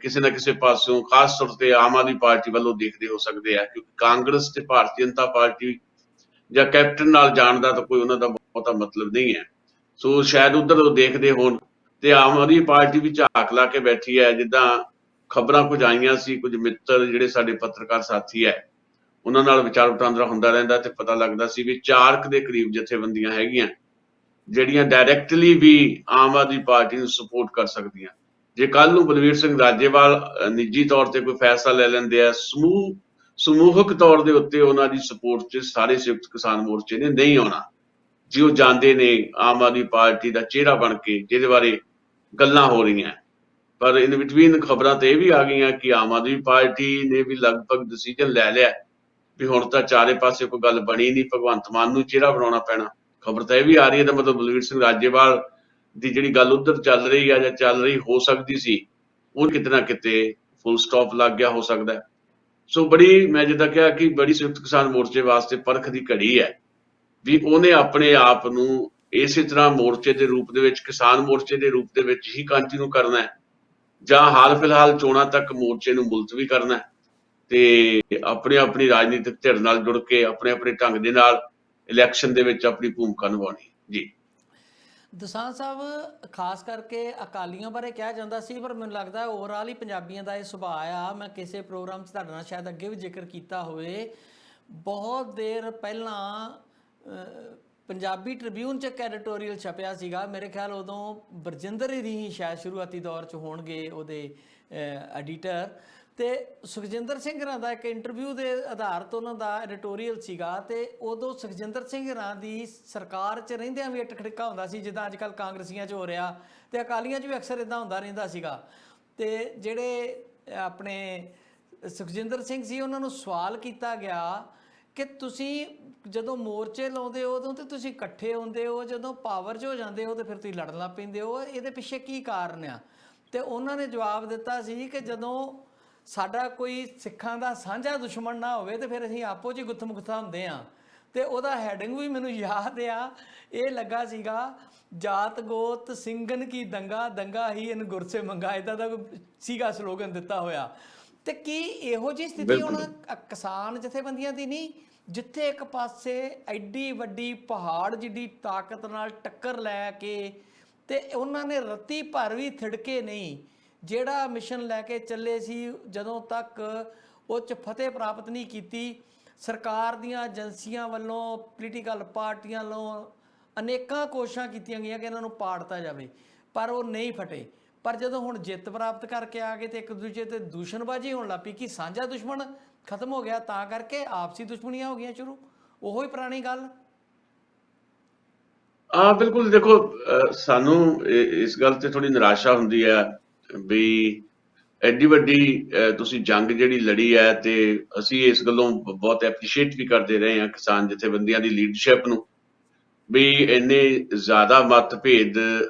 ਕਿਸੇ ਨਾ ਕਿਸੇ ਪਾਸਿਓਂ ਖਾਸ ਤੌਰ ਤੇ ਆਮ ਆਦਮੀ ਪਾਰਟੀ ਵੱਲੋਂ ਦੇਖਦੇ ਹੋ ਸਕਦੇ ਆ, ਕਿਉਂਕਿ ਕਾਂਗਰਸ ਤੇ ਭਾਰਤੀ ਜਨਤਾ ਪਾਰਟੀ ਜਾਂ ਕੈਪਟਨ ਨਾਲ ਜਾਣ ਦਾ ਤਾਂ ਕੋਈ ਉਹਨਾਂ ਦਾ ਬਹੁਤਾ ਮਤਲਬ ਨਹੀਂ ਹੈ। ਸੋ ਸ਼ਾਇਦ ਉਧਰ ਉਹ ਦੇਖਦੇ ਹੋਣ, ਤੇ ਆਮ ਆਦਮੀ ਪਾਰਟੀ ਵੀ ਝਾਕ ਲਾ ਕੇ ਬੈਠੀ ਹੈ। ਜਿੱਦਾਂ ਖਬਰਾਂ ਕੁਝ ਆਈਆਂ ਸੀ, ਕੁਝ ਮਿੱਤਰ ਜਿਹੜੇ ਸਾਡੇ ਪੱਤਰਕਾਰ ਸਾਥੀ ਹੈ ਉਹਨਾਂ ਨਾਲ ਵਿਚਾਰ ਵਟਾਂਦਰਾ ਹੁੰਦਾ ਰਹਿੰਦਾ, ਤੇ ਪਤਾ ਲੱਗਦਾ ਸੀ ਵੀ 4 ਦੇ ਕਰੀਬ ਜਥੇਬੰਦੀਆਂ ਹੈਗੀਆਂ ਜਿਹੜੀਆਂ ਡਾਇਰੈਕਟਲੀ ਵੀ ਆਮ ਆਦਮੀ ਪਾਰਟੀ ਨੂੰ ਸਪੋਰਟ ਕਰ ਸਕਦੀਆਂ। ਜੇ ਕੱਲ ਨੂੰ ਬਲਵੀਰ ਸਿੰਘ ਰਾਜੇਵਾਲ ਨਿੱਜੀ ਤੌਰ ਤੇ ਕੋਈ ਫੈਸਲਾ ਲੈ ਲੈਂਦੇ ਆ, ਸਮੂਹਕ ਤੌਰ ਦੇ ਉੱਤੇ ਉਹਨਾਂ ਦੀ ਸਪੋਰਟ 'ਚ ਸਾਰੇ ਸੰਯੁਕਤ ਕਿਸਾਨ ਮੋਰਚੇ ਨੇ ਨਹੀਂ ਆਉਣਾ। ਜੇ ਉਹ ਜਾਂਦੇ ਨੇ ਆਮ ਆਦਮੀ ਪਾਰਟੀ ਦਾ ਚਿਹਰਾ ਬਣ ਕੇ, ਜਿਹਦੇ ਬਾਰੇ ਗੱਲਾਂ ਹੋ ਰਹੀਆਂ, ਪਰ ਇਨ ਬਿਟਵੀਨ ਖਬਰਾਂ ਤੇ ਇਹ ਵੀ ਆ ਗਈਆਂ ਕਿ ਆਮ ਆਦਮੀ ਪਾਰਟੀ ਨੇ ਵੀ ਲਗਭਗ ਡਿਸੀਜਨ ਲੈ ਲਿਆ ਵੀ ਹੁਣ ਤਾਂ ਚਾਰੇ ਪਾਸੇ ਕੋਈ ਗੱਲ ਬਣੀ ਨਹੀਂ, ਭਗਵੰਤ ਮਾਨ ਨੂੰ ਚਿਹਰਾ ਬਣਾਉਣਾ ਪੈਣਾ। ਖਬਰ ਤਾਂ ਇਹ ਵੀ ਆ ਰਹੀ ਹੈ, ਤਾਂ ਮਤਲਬ ਬਲਵੀਰ ਸਿੰਘ ਰਾਜੇਵਾਲ ਦੀ ਜਿਹੜੀ ਗੱਲ ਉੱਧਰ ਚੱਲ ਰਹੀ ਆ ਜਾਂ ਚੱਲ ਰਹੀ ਹੋ ਸਕਦੀ ਸੀ, ਉਹ ਕਿਤੇ ਨਾ ਕਿਤੇ ਫੁੱਲ ਸਟਾਪ ਲੱਗ ਗਿਆ ਹੋ ਸਕਦਾ। ਸੋ ਬੜੀ, ਮੈਂ ਜਿੱਦਾਂ ਕਿਹਾ ਕਿ ਬੜੀ ਸੰਯੁਕਤ ਕਿਸਾਨ ਮੋਰਚੇ ਵਾਸਤੇ ਪਰਖ ਦੀ ਘੜੀ ਹੈ ਵੀ ਉਹਨੇ ਆਪਣੇ ਆਪ ਨੂੰ ਇਸੇ ਤਰ੍ਹਾਂ ਮੋਰਚੇ ਦੇ ਰੂਪ ਦੇ ਵਿੱਚ, ਕਿਸਾਨ ਮੋਰਚੇ ਦੇ ਰੂਪ ਦੇ ਵਿੱਚ ਹੀ ਕੰਟੀਨਿਊ ਕਰਨਾ ਹੈ, ਜਾਂ ਹਾਲ ਫਿਲਹਾਲ ਚੋਣਾਂ ਤੱਕ ਮੋਰਚੇ ਨੂੰ ਮੁਲਤਵੀ ਕਰਨਾ, ਤੇ ਆਪਣੀ ਰਾਜਨੀਤਿਕ ਧਿਰ ਨਾਲ ਜੁੜ ਕੇ ਆਪਣੇ ਢੰਗ ਦੇ ਨਾਲ ਇਲੈਕਸ਼ਨ ਦੇ ਵਿੱਚ ਆਪਣੀ ਭੂਮਿਕਾ ਨਿਭਾਉਣੀ। ਜੀ ਦਸਾਂਝ ਸਾਹਿਬ, ਖਾਸ ਕਰਕੇ ਅਕਾਲੀਆਂ ਬਾਰੇ ਕਿਹਾ ਜਾਂਦਾ ਸੀ, ਪਰ ਮੈਨੂੰ ਲੱਗਦਾ ਓਵਰਆਲ ਹੀ ਪੰਜਾਬੀਆਂ ਦਾ ਇਹ ਸੁਭਾਅ ਆ। ਮੈਂ ਕਿਸੇ ਪ੍ਰੋਗਰਾਮ 'ਚ ਤੁਹਾਡੇ ਨਾਲ ਸ਼ਾਇਦ ਅੱਗੇ ਵੀ ਜ਼ਿਕਰ ਕੀਤਾ ਹੋਵੇ, ਬਹੁਤ ਦੇਰ ਪਹਿਲਾਂ ਪੰਜਾਬੀ ਟ੍ਰਿਬਿਊਨ 'ਚ ਇੱਕ ਐਡੀਟੋਰੀਅਲ ਛਪਿਆ ਸੀਗਾ, ਮੇਰੇ ਖਿਆਲ ਉਦੋਂ ਬਰਜਿੰਦਰ ਹੀ ਸ਼ਾਇਦ ਸ਼ੁਰੂਆਤੀ ਦੌਰ 'ਚ ਹੋਣਗੇ ਉਹਦੇ ਐਡੀਟਰ, ਤੇ ਸੁਖਜਿੰਦਰ ਸਿੰਘ ਹਰਾਂ ਦਾ ਇੱਕ ਇੰਟਰਵਿਊ ਦੇ ਆਧਾਰ ਤੋਂ ਉਹਨਾਂ ਦਾ ਐਡੀਟੋਰੀਅਲ ਸੀਗਾ। ਤੇ ਉਦੋਂ ਸੁਖਜਿੰਦਰ ਸਿੰਘ ਹਰਾਂ ਦੀ ਸਰਕਾਰ 'ਚ ਰਹਿੰਦਿਆਂ ਵੀ ਇੱਕ ਖੜਿੱਕਾ ਹੁੰਦਾ ਸੀ, ਜਿੱਦਾਂ ਅੱਜ ਕੱਲ੍ਹ ਕਾਂਗਰਸੀਆਂ 'ਚ ਹੋ ਰਿਹਾ, ਤੇ ਅਕਾਲੀਆਂ 'ਚ ਵੀ ਅਕਸਰ ਇੱਦਾਂ ਹੁੰਦਾ ਰਹਿੰਦਾ ਸੀਗਾ। ਤੇ ਜਿਹੜੇ ਆਪਣੇ ਸੁਖਜਿੰਦਰ ਸਿੰਘ ਸੀ, ਉਹਨਾਂ ਨੂੰ ਸਵਾਲ ਕੀਤਾ ਗਿਆ ਕਿ ਤੁਸੀਂ ਜਦੋਂ ਮੋਰਚੇ ਲਾਉਂਦੇ ਹੋ ਉਦੋਂ ਤੇ ਤੁਸੀਂ ਇਕੱਠੇ ਹੁੰਦੇ ਹੋ, ਜਦੋਂ ਪਾਵਰ 'ਚ ਹੋ ਜਾਂਦੇ ਹੋ ਤੇ ਫਿਰ ਤੁਸੀਂ ਲੜਨ ਲੱਗ ਪੈਂਦੇ ਹੋ, ਇਹਦੇ ਪਿੱਛੇ ਕੀ ਕਾਰਨ ਆ? ਤੇ ਉਹਨਾਂ ਨੇ ਜਵਾਬ ਦਿੱਤਾ ਸੀ ਕਿ ਜਦੋਂ ਸਾਡਾ ਕੋਈ ਸਿੱਖਾਂ ਦਾ ਸਾਂਝਾ ਦੁਸ਼ਮਣ ਨਾ ਹੋਵੇ ਤੇ ਫਿਰ ਅਸੀਂ ਆਪੋ 'ਚ ਹੀ ਗੁੱਥਮ ਗੁੱਥਾ ਹੁੰਦੇ ਹਾਂ। ਤੇ ਉਹਦਾ ਹੈਡਿੰਗ ਵੀ ਮੈਨੂੰ ਯਾਦ ਆ, ਇਹ ਲੱਗਾ ਸੀਗਾ, ਜਾਤ ਗੋਤ ਸਿੰਘਨ ਕੀ ਦੰਗਾ, ਦੰਗਾ ਹੀ ਇਨ ਗੁਰਸੇ ਮੰਗਾ, ਇੱਦਾਂ ਦਾ ਸੀਗਾ ਸਲੋਗਨ ਦਿੱਤਾ ਹੋਇਆ। ਤੇ ਕੀ ਇਹੋ ਜਿਹੀ ਸਥਿਤੀ ਹੁਣ ਕਿਸਾਨ ਜਥੇਬੰਦੀਆਂ ਦੀ ਨਹੀਂ, ਜਿੱਥੇ ਇੱਕ ਪਾਸੇ ਐਡੀ ਵੱਡੀ ਪਹਾੜ ਜਿੱਡੀ ਤਾਕਤ ਨਾਲ ਟੱਕਰ ਲੈ ਕੇ ਤੇ ਉਹਨਾਂ ਨੇ ਰੱਤੀ ਭਰ ਵੀ ਥਿੜਕੇ ਨਹੀਂ, ਜਿਹੜਾ ਮਿਸ਼ਨ ਲੈ ਕੇ ਚੱਲੇ ਸੀ, ਜਦੋਂ ਤੱਕ ਉਹ 'ਚ ਫਤਿਹ ਪ੍ਰਾਪਤ ਨਹੀਂ ਕੀਤੀ, ਸਰਕਾਰ ਦੀਆਂ ਏਜੰਸੀਆਂ ਵੱਲੋਂ, ਪੋਲੀਟੀਕਲ ਪਾਰਟੀਆਂ ਵੱਲੋਂ ਅਨੇਕਾਂ ਕੋਸ਼ਿਸ਼ਾਂ ਕੀਤੀਆਂ ਗਈਆਂ ਕਿ ਇਹਨਾਂ ਨੂੰ ਪਾੜਤਾ ਜਾਵੇ, ਪਰ ਉਹ ਨਹੀਂ ਫਟੇ। ਪਰ ਜਦੋਂ ਹੁਣ ਜਿੱਤ ਪ੍ਰਾਪਤ ਕਰਕੇ ਆ ਗਏ ਤੇ ਇੱਕ ਦੂਜੇ ਤੇ ਦੂਸ਼ਣਬਾਜ਼ੀ ਹੋਣ ਲੱਗ ਪਈ ਕਿ ਸਾਂਝਾ ਦੁਸ਼ਮਣ ਖਤਮ ਹੋ ਗਿਆ, ਤਾਂ ਕਰਕੇ ਆਪਸੀ ਦੁਸ਼ਮਣੀਆਂ ਹੋ ਗਈਆਂ ਸ਼ੁਰੂ, ਉਹੋ ਹੀ ਪੁਰਾਣੀ ਗੱਲ। ਹਾਂ ਬਿਲਕੁਲ, ਦੇਖੋ ਸਾਨੂੰ ਇਸ ਗੱਲ ਤੇ ਥੋੜੀ ਨਿਰਾਸ਼ਾ ਹੁੰਦੀ ਹੈ ਵੀ ਐਡੀ ਵੱਡੀ ਤੁਸੀਂ ਜੰਗ ਜਿਹੜੀ ਲੜੀ ਹੈ, ਤੇ ਅਸੀਂ ਇਸ ਗੱਲੋਂ ਬਹੁਤ ਐਪਰੀਸ਼ੀਏਟ ਵੀ ਕਰਦੇ ਰਹੇ ਹਾਂ ਕਿਸਾਨ ਜਥੇਬੰਦੀਆਂ ਦੀ ਲੀਡਰਸ਼ਿਪ ਨੂੰ, ਵੀ ਇੰਨੇ ਜ਼ਿਆਦਾ ਮਤਭੇਦ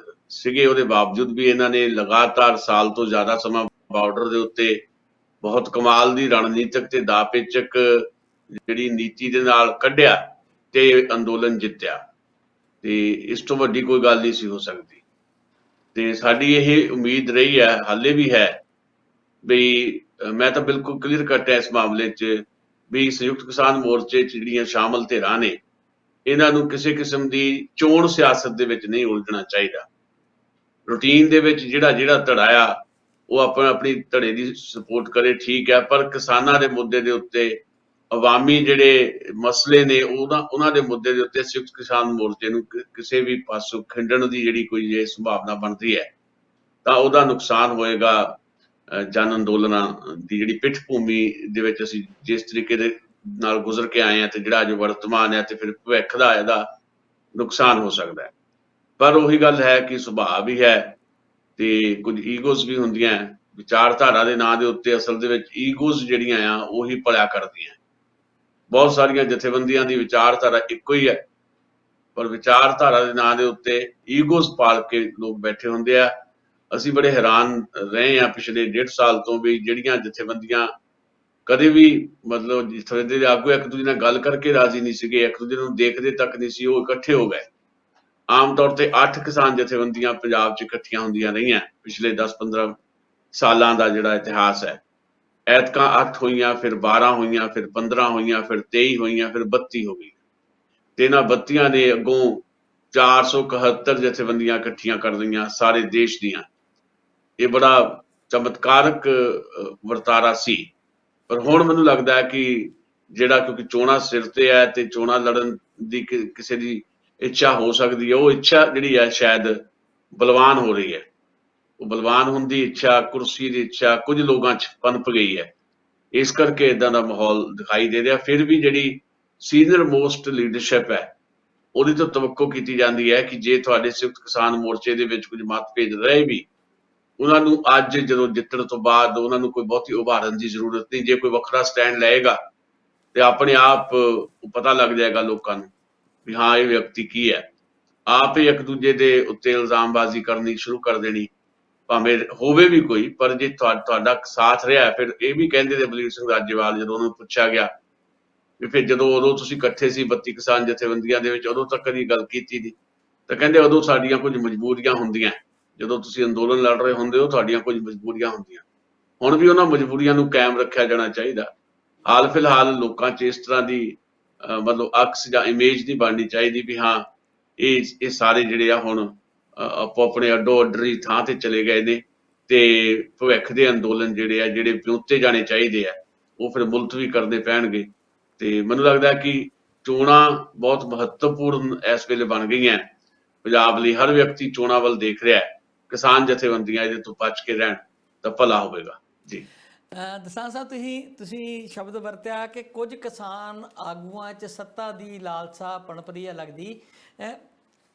ਸੀਗੇ, ਉਹਦੇ ਬਾਵਜੂਦ ਵੀ ਇਹਨਾਂ ਨੇ ਲਗਾਤਾਰ ਸਾਲ ਤੋਂ ਜ਼ਿਆਦਾ ਸਮਾਂ ਬਾਰਡਰ ਦੇ ਉੱਤੇ ਬਹੁਤ ਕਮਾਲ ਦੀ ਰਣਨੀਤਕ ਤੇ ਦਾਪੇਚਕ ਜਿਹੜੀ ਨੀਤੀ ਦੇ ਨਾਲ ਕੱਢਿਆ ਤੇ ਅੰਦੋਲਨ ਜਿੱਤਿਆ, ਤੇ ਇਸ ਤੋਂ ਵੱਡੀ ਕੋਈ ਗੱਲ ਨਹੀਂ ਸੀ ਹੋ ਸਕਦੀ। ਤੇ ਸਾਡੀ ਇਹ ਉਮੀਦ ਰਹੀ ਹੈ, ਹਾਲੇ ਵੀ ਹੈ, ਵੀ ਮੈਂ ਤਾਂ ਬਿਲਕੁਲ ਕਲੀਅਰ ਕੱਟ ਹੈ ਇਸ ਮਾਮਲੇ 'ਚ ਵੀ ਸੰਯੁਕਤ ਕਿਸਾਨ ਮੋਰਚੇ 'ਚ ਜਿਹੜੀਆਂ ਸ਼ਾਮਲ ਧਿਰਾਂ ਨੇ, ਇਹਨਾਂ ਨੂੰ ਕਿਸੇ ਕਿਸਮ ਦੀ ਚੋਣ ਸਿਆਸਤ ਦੇ ਵਿੱਚ ਨਹੀਂ ਉਲਝਣਾ ਚਾਹੀਦਾ। ਰੂਟੀਨ ਦੇ ਵਿੱਚ ਜਿਹੜਾ ਧੜਾ ਆ ਉਹ ਆਪਣੀ ਧੜੇ ਦੀ ਸਪੋਰਟ ਕਰੇ, ਠੀਕ ਹੈ, ਪਰ ਕਿਸਾਨਾਂ ਦੇ ਮੁੱਦੇ ਦੇ ਉੱਤੇ, ਅਵਾਮੀ ਜਿਹੜੇ ਮਸਲੇ ਨੇ ਉਹਨਾਂ ਦੇ ਮੁੱਦੇ ਦੇ ਉੱਤੇ ਸੰਯੁਕਤ ਕਿਸਾਨ ਮੋਰਚੇ ਨੂੰ ਕਿਸੇ ਵੀ ਪਾਸੋਂ ਖਿੰਡਣ ਦੀ ਜਿਹੜੀ ਕੋਈ ਜੇ ਸੰਭਾਵਨਾ ਬਣਦੀ ਹੈ ਤਾਂ ਉਹਦਾ ਨੁਕਸਾਨ ਹੋਏਗਾ ਜਨ ਅੰਦੋਲਨਾਂ ਦੀ ਜਿਹੜੀ ਪਿੱਠ ਭੂਮੀ ਦੇ ਵਿੱਚ ਅਸੀਂ ਜਿਸ ਤਰੀਕੇ ਦੇ ਨਾਲ ਗੁਜ਼ਰ ਕੇ ਆਏ ਹਾਂ, ਤੇ ਜਿਹੜਾ ਅੱਜ ਵਰਤਮਾਨ ਹੈ ਤੇ ਫਿਰ ਭਵਿੱਖ ਦਾ ਇਹਦਾ ਨੁਕਸਾਨ ਹੋ ਸਕਦਾ ਹੈ। ਪਰ ਉਹੀ ਗੱਲ ਹੈ ਕਿ ਸੁਭਾਅ ਵੀ ਹੈ ਤੇ ਕੁਝ ਈਗੋਜ਼ ਵੀ ਹੁੰਦੀਆਂ, ਵਿਚਾਰਧਾਰਾ ਦੇ ਨਾਂ ਦੇ ਉੱਤੇ ਅਸਲ ਦੇ ਵਿੱਚ ਈਗੋਜ਼ ਜਿਹੜੀਆਂ ਆ ਉਹੀ ਪਲਿਆ ਕਰਦੀਆਂ। ਬਹੁਤ ਸਾਰੀਆਂ ਜਥੇਬੰਦੀਆਂ ਦੀ ਵਿਚਾਰਧਾਰਾ ਇੱਕੋ ਹੀ ਹੈ, ਪਰ ਵਿਚਾਰਧਾਰਾ ਦੇ ਨਾਂ ਦੇ ਉੱਤੇ ਈਗੋਜ਼ ਪਾਲ ਕੇ ਲੋਕ ਬੈਠੇ ਹੁੰਦੇ ਆ। ਅਸੀਂ ਬੜੇ ਹੈਰਾਨ ਰਹੇ ਹਾਂ ਪਿਛਲੇ 1.5 ਸਾਲ ਤੋਂ ਵੀ ਜਿਹੜੀਆਂ ਜਥੇਬੰਦੀਆਂ ਕਦੇ ਵੀ ਮਤਲਬ ਜਥੇਬੰਦੀ ਦੇ ਆਗੂ ਇੱਕ ਦੂਜੇ ਨਾਲ ਗੱਲ ਕਰਕੇ ਰਾਜ਼ੀ ਨਹੀਂ ਸੀਗੇ, ਇੱਕ ਦੂਜੇ ਨੂੰ ਦੇਖਦੇ ਤੱਕ ਨਹੀਂ ਸੀ, ਉਹ ਇਕੱਠੇ ਹੋ ਗਏ। ਆਮ ਤੌਰ ਤੇ 8 ਕਿਸਾਨ ਜਥੇਬੰਦੀਆਂ ਪੰਜਾਬ 'ਚ ਇਕੱਠੀਆਂ ਹੁੰਦੀਆਂ ਰਹੀਆਂ ਪਿਛਲੇ 10-15 ਸਾਲਾਂ ਦਾ ਜਿਹੜਾ ਇਤਿਹਾਸ ਹੈ। ਐਤਕਾਂ 8 ਹੋਈਆਂ, ਫਿਰ 12 ਹੋਈਆਂ, ਫਿਰ 15 ਹੋਈਆਂ, ਫਿਰ 23 ਹੋਈਆਂ, ਫਿਰ 32 ਹੋ ਗਈ, ਤੇ ਇਹਨਾਂ 32 ਨੇ ਅੱਗੋਂ 471 ਜਥੇਬੰਦੀਆਂ ਇਕੱਠੀਆਂ ਕਰ ਲਈਆਂ ਸਾਰੇ ਦੇਸ਼ ਦੀਆਂ। ਇਹ ਬੜਾ ਚਮਤਕਾਰਕ ਵਰਤਾਰਾ ਸੀ। ਪਰ ਹੁਣ ਮੈਨੂੰ ਲੱਗਦਾ ਹੈ ਕਿ ਜਿਹੜਾ, ਕਿਉਂਕਿ ਚੋਣਾਂ ਸਿਰ ਤੇ ਹੈ ਤੇ ਚੋਣਾਂ ਲੜਨ ਦੀ ਕਿਸੇ ਦੀ ਇੱਛਾ ਹੋ ਸਕਦੀ ਹੈ, ਉਹ ਇੱਛਾ ਜਿਹੜੀ ਹੈ ਸ਼ਾਇਦ ਬਲਵਾਨ ਹੋ ਰਹੀ ਹੈ। ਉਹ ਬਲਵਾਨ ਹੋਣ ਦੀ ਇੱਛਾ, ਕੁਰਸੀ ਦੀ ਇੱਛਾ ਕੁਝ ਲੋਕਾਂ 'ਚ ਪਨਪ ਗਈ ਹੈ, ਇਸ ਕਰਕੇ ਇਦਾਂ ਦਾ ਮਾਹੌਲ ਦਿਖਾਈ ਦੇ ਰਿਹਾ। ਫਿਰ ਵੀ ਜਿਹੜੀ ਸੀਨੀਅਰ ਮੋਸਟ ਲੀਡਰਸ਼ਿਪ ਹੈ ਉਹਦੀ ਤੋਂ ਤਵੱਕੋ ਕੀਤੀ ਜਾਂਦੀ ਹੈ ਕਿ ਜੇ ਤੁਹਾਡੇ ਸੰਯੁਕਤ ਕਿਸਾਨ ਮੋਰਚੇ ਦੇ ਵਿੱਚ ਕੁਝ ਮਤਭੇਦ ਰਹੇ ਵੀ, ਉਹਨਾਂ ਨੂੰ ਅੱਜ ਜਦੋਂ ਜਿੱਤਣ ਤੋਂ ਬਾਅਦ ਉਹਨਾਂ ਨੂੰ ਕੋਈ ਬਹੁਤੀ ਉਭਾਰਨ ਦੀ ਜ਼ਰੂਰਤ ਨਹੀਂ। ਜੇ ਕੋਈ ਵੱਖਰਾ ਸਟੈਂਡ ਲਏਗਾ ਤੇ ਆਪਣੇ ਆਪ ਪਤਾ ਲੱਗ ਜਾਏਗਾ ਲੋਕਾਂ ਨੂੰ ਵੀ ਹਾਂ ਇਹ ਵਿਅਕਤੀ ਕੀ ਹੈ। ਆਪ ਹੀ ਇੱਕ ਦੂਜੇ ਦੇ ਉੱਤੇ ਇਲਜ਼ਾਮਬਾਜ਼ੀ ਕਰਨੀ ਸ਼ੁਰੂ ਕਰ ਦੇਣੀ, ਭਾਵੇਂ ਹੋਵੇ ਵੀ ਕੋਈ, ਪਰ ਜੇ ਤੁਹਾਡਾ ਸਾਥ ਰਿਹਾ। ਫਿਰ ਇਹ ਵੀ ਕਹਿੰਦੇ ਨੇ ਬਲਵੀਰ ਸਿੰਘ ਰਾਜੇਵਾਲ, ਜਦੋਂ ਉਹਨੂੰ ਪੁੱਛਿਆ ਗਿਆ ਵੀ ਫਿਰ ਜਦੋਂ ਉਦੋਂ ਤੁਸੀਂ ਇਕੱਠੇ ਸੀ 32 ਕਿਸਾਨ ਜਥੇਬੰਦੀਆਂ ਦੇ ਵਿੱਚ, ਉਦੋਂ ਤੱਕ ਕਦੀ ਗੱਲ ਕੀਤੀ ਨਹੀਂ, ਤਾਂ ਕਹਿੰਦੇ ਉਦੋਂ ਸਾਡੀਆਂ ਕੁਝ ਮਜਬੂਰੀਆਂ ਹੁੰਦੀਆਂ, ਜਦੋਂ ਤੁਸੀਂ ਅੰਦੋਲਨ ਲੜ ਰਹੇ ਹੁੰਦੇ ਹੋ ਤੁਹਾਡੀਆਂ ਕੁਝ ਮਜਬੂਰੀਆਂ ਹੁੰਦੀਆਂ। ਹੁਣ ਵੀ ਉਹਨਾਂ ਮਜਬੂਰੀਆਂ ਨੂੰ ਕਾਇਮ ਰੱਖਿਆ ਜਾਣਾ ਚਾਹੀਦਾ। ਹਾਲ ਫਿਲਹਾਲ ਲੋਕਾਂ 'ਚ ਇਸ ਤਰ੍ਹਾਂ ਦੀ ਮਤਲਬ ਅਕਸ ਜਾਂ ਇਮੇਜ ਨਹੀਂ ਬਣਨੀ ਚਾਹੀਦੀ ਵੀ ਹਾਂ ਇਹ ਸਾਰੇ ਜਿਹੜੇ ਆ ਹੁਣ ਆਪੋ ਆਪਣੇ ਅੱਡੋ ਅੱਡਰੀ ਥਾਂ ਤੇ ਚਲੇ ਗਏ ਨੇ ਤੇ ਭਵਿੱਖ ਦੇ ਅੰਦੋਲਨ ਜਿਹੜੇ ਆ ਜਿਹੜੇ ਵਿਉਂਤੇ ਜਾਣੇ ਚਾਹੀਦੇ ਆ ਉਹ ਫਿਰ ਮੁਲਤਵੀ ਕਰਨੇ ਪੈਣਗੇ। ਤੇ ਮੈਨੂੰ ਲੱਗਦਾ ਕਿ ਚੋਣਾਂ ਬਹੁਤ ਮਹੱਤਵਪੂਰਨ ਇਸ ਵੇਲੇ ਬਣ ਗਈਆਂ ਪੰਜਾਬ ਲਈ। ਹਰ ਵਿਅਕਤੀ ਚੋਣਾਂ ਵੱਲ ਦੇਖ ਰਿਹਾ ਹੈ। ਕਿਸਾਨ ਜਥੇਬੰਦੀਆਂ ਇਹਦੇ ਤੋਂ ਬਚ ਕੇ ਰਹਿਣ ਤਾਂ ਭਲਾ ਹੋਵੇਗਾ ਜੀ। ਦਸਾਂ ਸਾਹਿਬ, ਤੁਸੀਂ ਸ਼ਬਦ ਵਰਤਿਆ ਕਿ ਕੁਝ ਕਿਸਾਨ ਆਗੂਆਂ 'ਚ ਸੱਤਾ ਦੀ ਲਾਲਸਾ ਪਣਪ ਰਹੀ ਹੈ ਲੱਗਦੀ।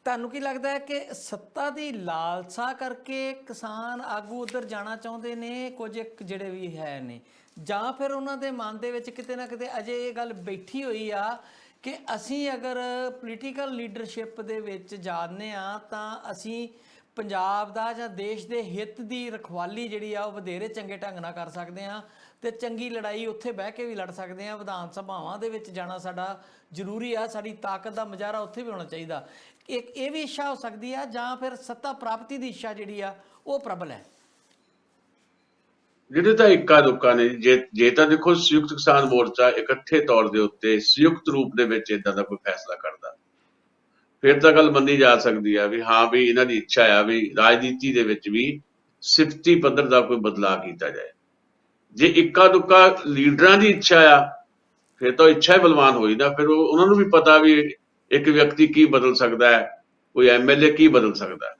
ਤੁਹਾਨੂੰ ਕੀ ਲੱਗਦਾ ਹੈ ਕਿ ਸੱਤਾ ਦੀ ਲਾਲਸਾ ਕਰਕੇ ਕਿਸਾਨ ਆਗੂ ਉੱਧਰ ਜਾਣਾ ਚਾਹੁੰਦੇ ਨੇ, ਕੁਝ ਇੱਕ ਜਿਹੜੇ ਵੀ ਹੈ ਨੇ, ਜਾਂ ਫਿਰ ਉਹਨਾਂ ਦੇ ਮਨ ਦੇ ਵਿੱਚ ਕਿਤੇ ਨਾ ਕਿਤੇ ਅਜੇ ਇਹ ਗੱਲ ਬੈਠੀ ਹੋਈ ਆ ਕਿ ਅਸੀਂ ਅਗਰ ਪੋਲੀਟੀਕਲ ਲੀਡਰਸ਼ਿਪ ਦੇ ਵਿੱਚ ਜਾਂਦੇ ਹਾਂ ਤਾਂ ਅਸੀਂ ਪੰਜਾਬ ਦਾ ਜਾਂ ਦੇਸ਼ ਦੇ ਹਿੱਤ ਦੀ ਰਖਵਾਲੀ ਜਿਹੜੀ ਆ ਉਹ ਵਧੇਰੇ ਚੰਗੇ ਢੰਗ ਨਾਲ ਕਰ ਸਕਦੇ ਹਾਂ ਤੇ ਚੰਗੀ ਲੜਾਈ ਉੱਥੇ ਬਹਿ ਕੇ ਵੀ ਲੜ ਸਕਦੇ ਹਾਂ। ਵਿਧਾਨ ਸਭਾਵਾਂ ਦੇ ਵਿੱਚ ਜਾਣਾ ਸਾਡਾ ਜ਼ਰੂਰੀ ਆ, ਸਾਡੀ ਤਾਕਤ ਦਾ ਮੁਜ਼ਾਹਰਾ ਉੱਥੇ ਵੀ ਹੋਣਾ ਚਾਹੀਦਾ। ਇਹ ਵੀ ਇੱਛਾ ਹੋ ਸਕਦੀ ਆ, ਜਾਂ ਫਿਰ ਸੱਤਾ ਪ੍ਰਾਪਤੀ ਦੀ ਇੱਛਾ ਜਿਹੜੀ ਆ ਉਹ ਪ੍ਰਬਲ ਹੈ? ਜਿਹੜੇ ਤਾਂ ਇੱਕਾ ਦੁੱਕਾ ਨੇ, ਜੇ ਤਾਂ ਦੇਖੋ ਸੰਯੁਕਤ ਕਿਸਾਨ ਮੋਰਚਾ ਇਕੱਠੇ ਤੌਰ ਦੇ ਉੱਤੇ ਸੰਯੁਕਤ ਰੂਪ ਦੇ ਵਿੱਚ ਇਦਾਂ ਦਾ ਕੋਈ ਫੈਸਲਾ ਕਰਦਾ ਫਿਰ ਤਾਂ ਗੱਲ ਮੰਨੀ ਜਾ ਸਕਦੀ ਆ ਵੀ ਹਾਂ ਵੀ ਇਹਨਾਂ ਦੀ ਇੱਛਾ ਆ ਵੀ ਰਾਜਨੀਤੀ ਦੇ ਵਿੱਚ ਵੀ ਸਿਫਤੀ ਪੱਧਰ ਦਾ ਕੋਈ ਬਦਲਾਅ ਕੀਤਾ ਜਾਏ। ਜੇ ਇੱਕਾ ਦੁੱਕਾ ਲੀਡਰਾਂ ਦੀ ਇੱਛਾ ਆ ਫਿਰ ਤਾਂ ਇੱਛਾ ਹੀ ਬਲਵਾਨ ਹੋਈ ਨਾ। ਫਿਰ ਉਹਨਾਂ ਨੂੰ ਵੀ ਪਤਾ ਵੀ ਇੱਕ ਵਿਅਕਤੀ ਕੀ ਬਦਲ ਸਕਦਾ ਹੈ, ਕੋਈ ਐਮਐਲਏ ਕੀ ਬਦਲ ਸਕਦਾ।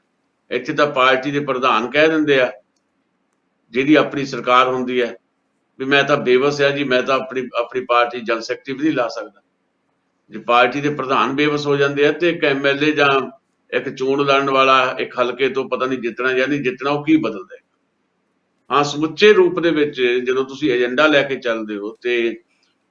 ਇੱਥੇ ਤਾਂ ਪਾਰਟੀ ਦੇ ਪ੍ਰਧਾਨ ਕਹਿ ਦਿੰਦੇ ਆ ਜਿਹਦੀ ਆਪਣੀ ਸਰਕਾਰ ਹੁੰਦੀ ਹੈ ਵੀ ਮੈਂ ਤਾਂ ਬੇਵਸ ਆ ਜੀ, ਮੈਂ ਤਾਂ ਆਪਣੀ ਪਾਰਟੀ ਜਨ ਸੈਕਟਰੀ ਵੀ ਨਹੀਂ ਲਾ ਸਕਦਾ। ਜੇ ਪਾਰਟੀ ਦੇ ਪ੍ਰਧਾਨ ਬੇਵਸ ਹੋ ਜਾਂਦੇ ਆ ਤੇ ਇੱਕ ਐਮਐਲਏ ਜਾਂ ਇੱਕ ਚੋਣ ਲੜਨ ਵਾਲਾ ਇੱਕ ਹਲਕੇ ਤੋਂ ਪਤਾ ਨਹੀਂ ਜਿੱਤਣਾ ਜਾਂ ਨਹੀਂ ਜਿੱਤਣਾ ਉਹ ਕੀ ਬਦਲ ਦੇਗਾ। ਹਾਂ, ਸਮੁੱਚੇ ਰੂਪ ਦੇ ਵਿੱਚ ਜਦੋਂ ਤੁਸੀਂ ਏਜੰਡਾ ਲੈ ਕੇ ਚੱਲਦੇ ਹੋ ਤੇ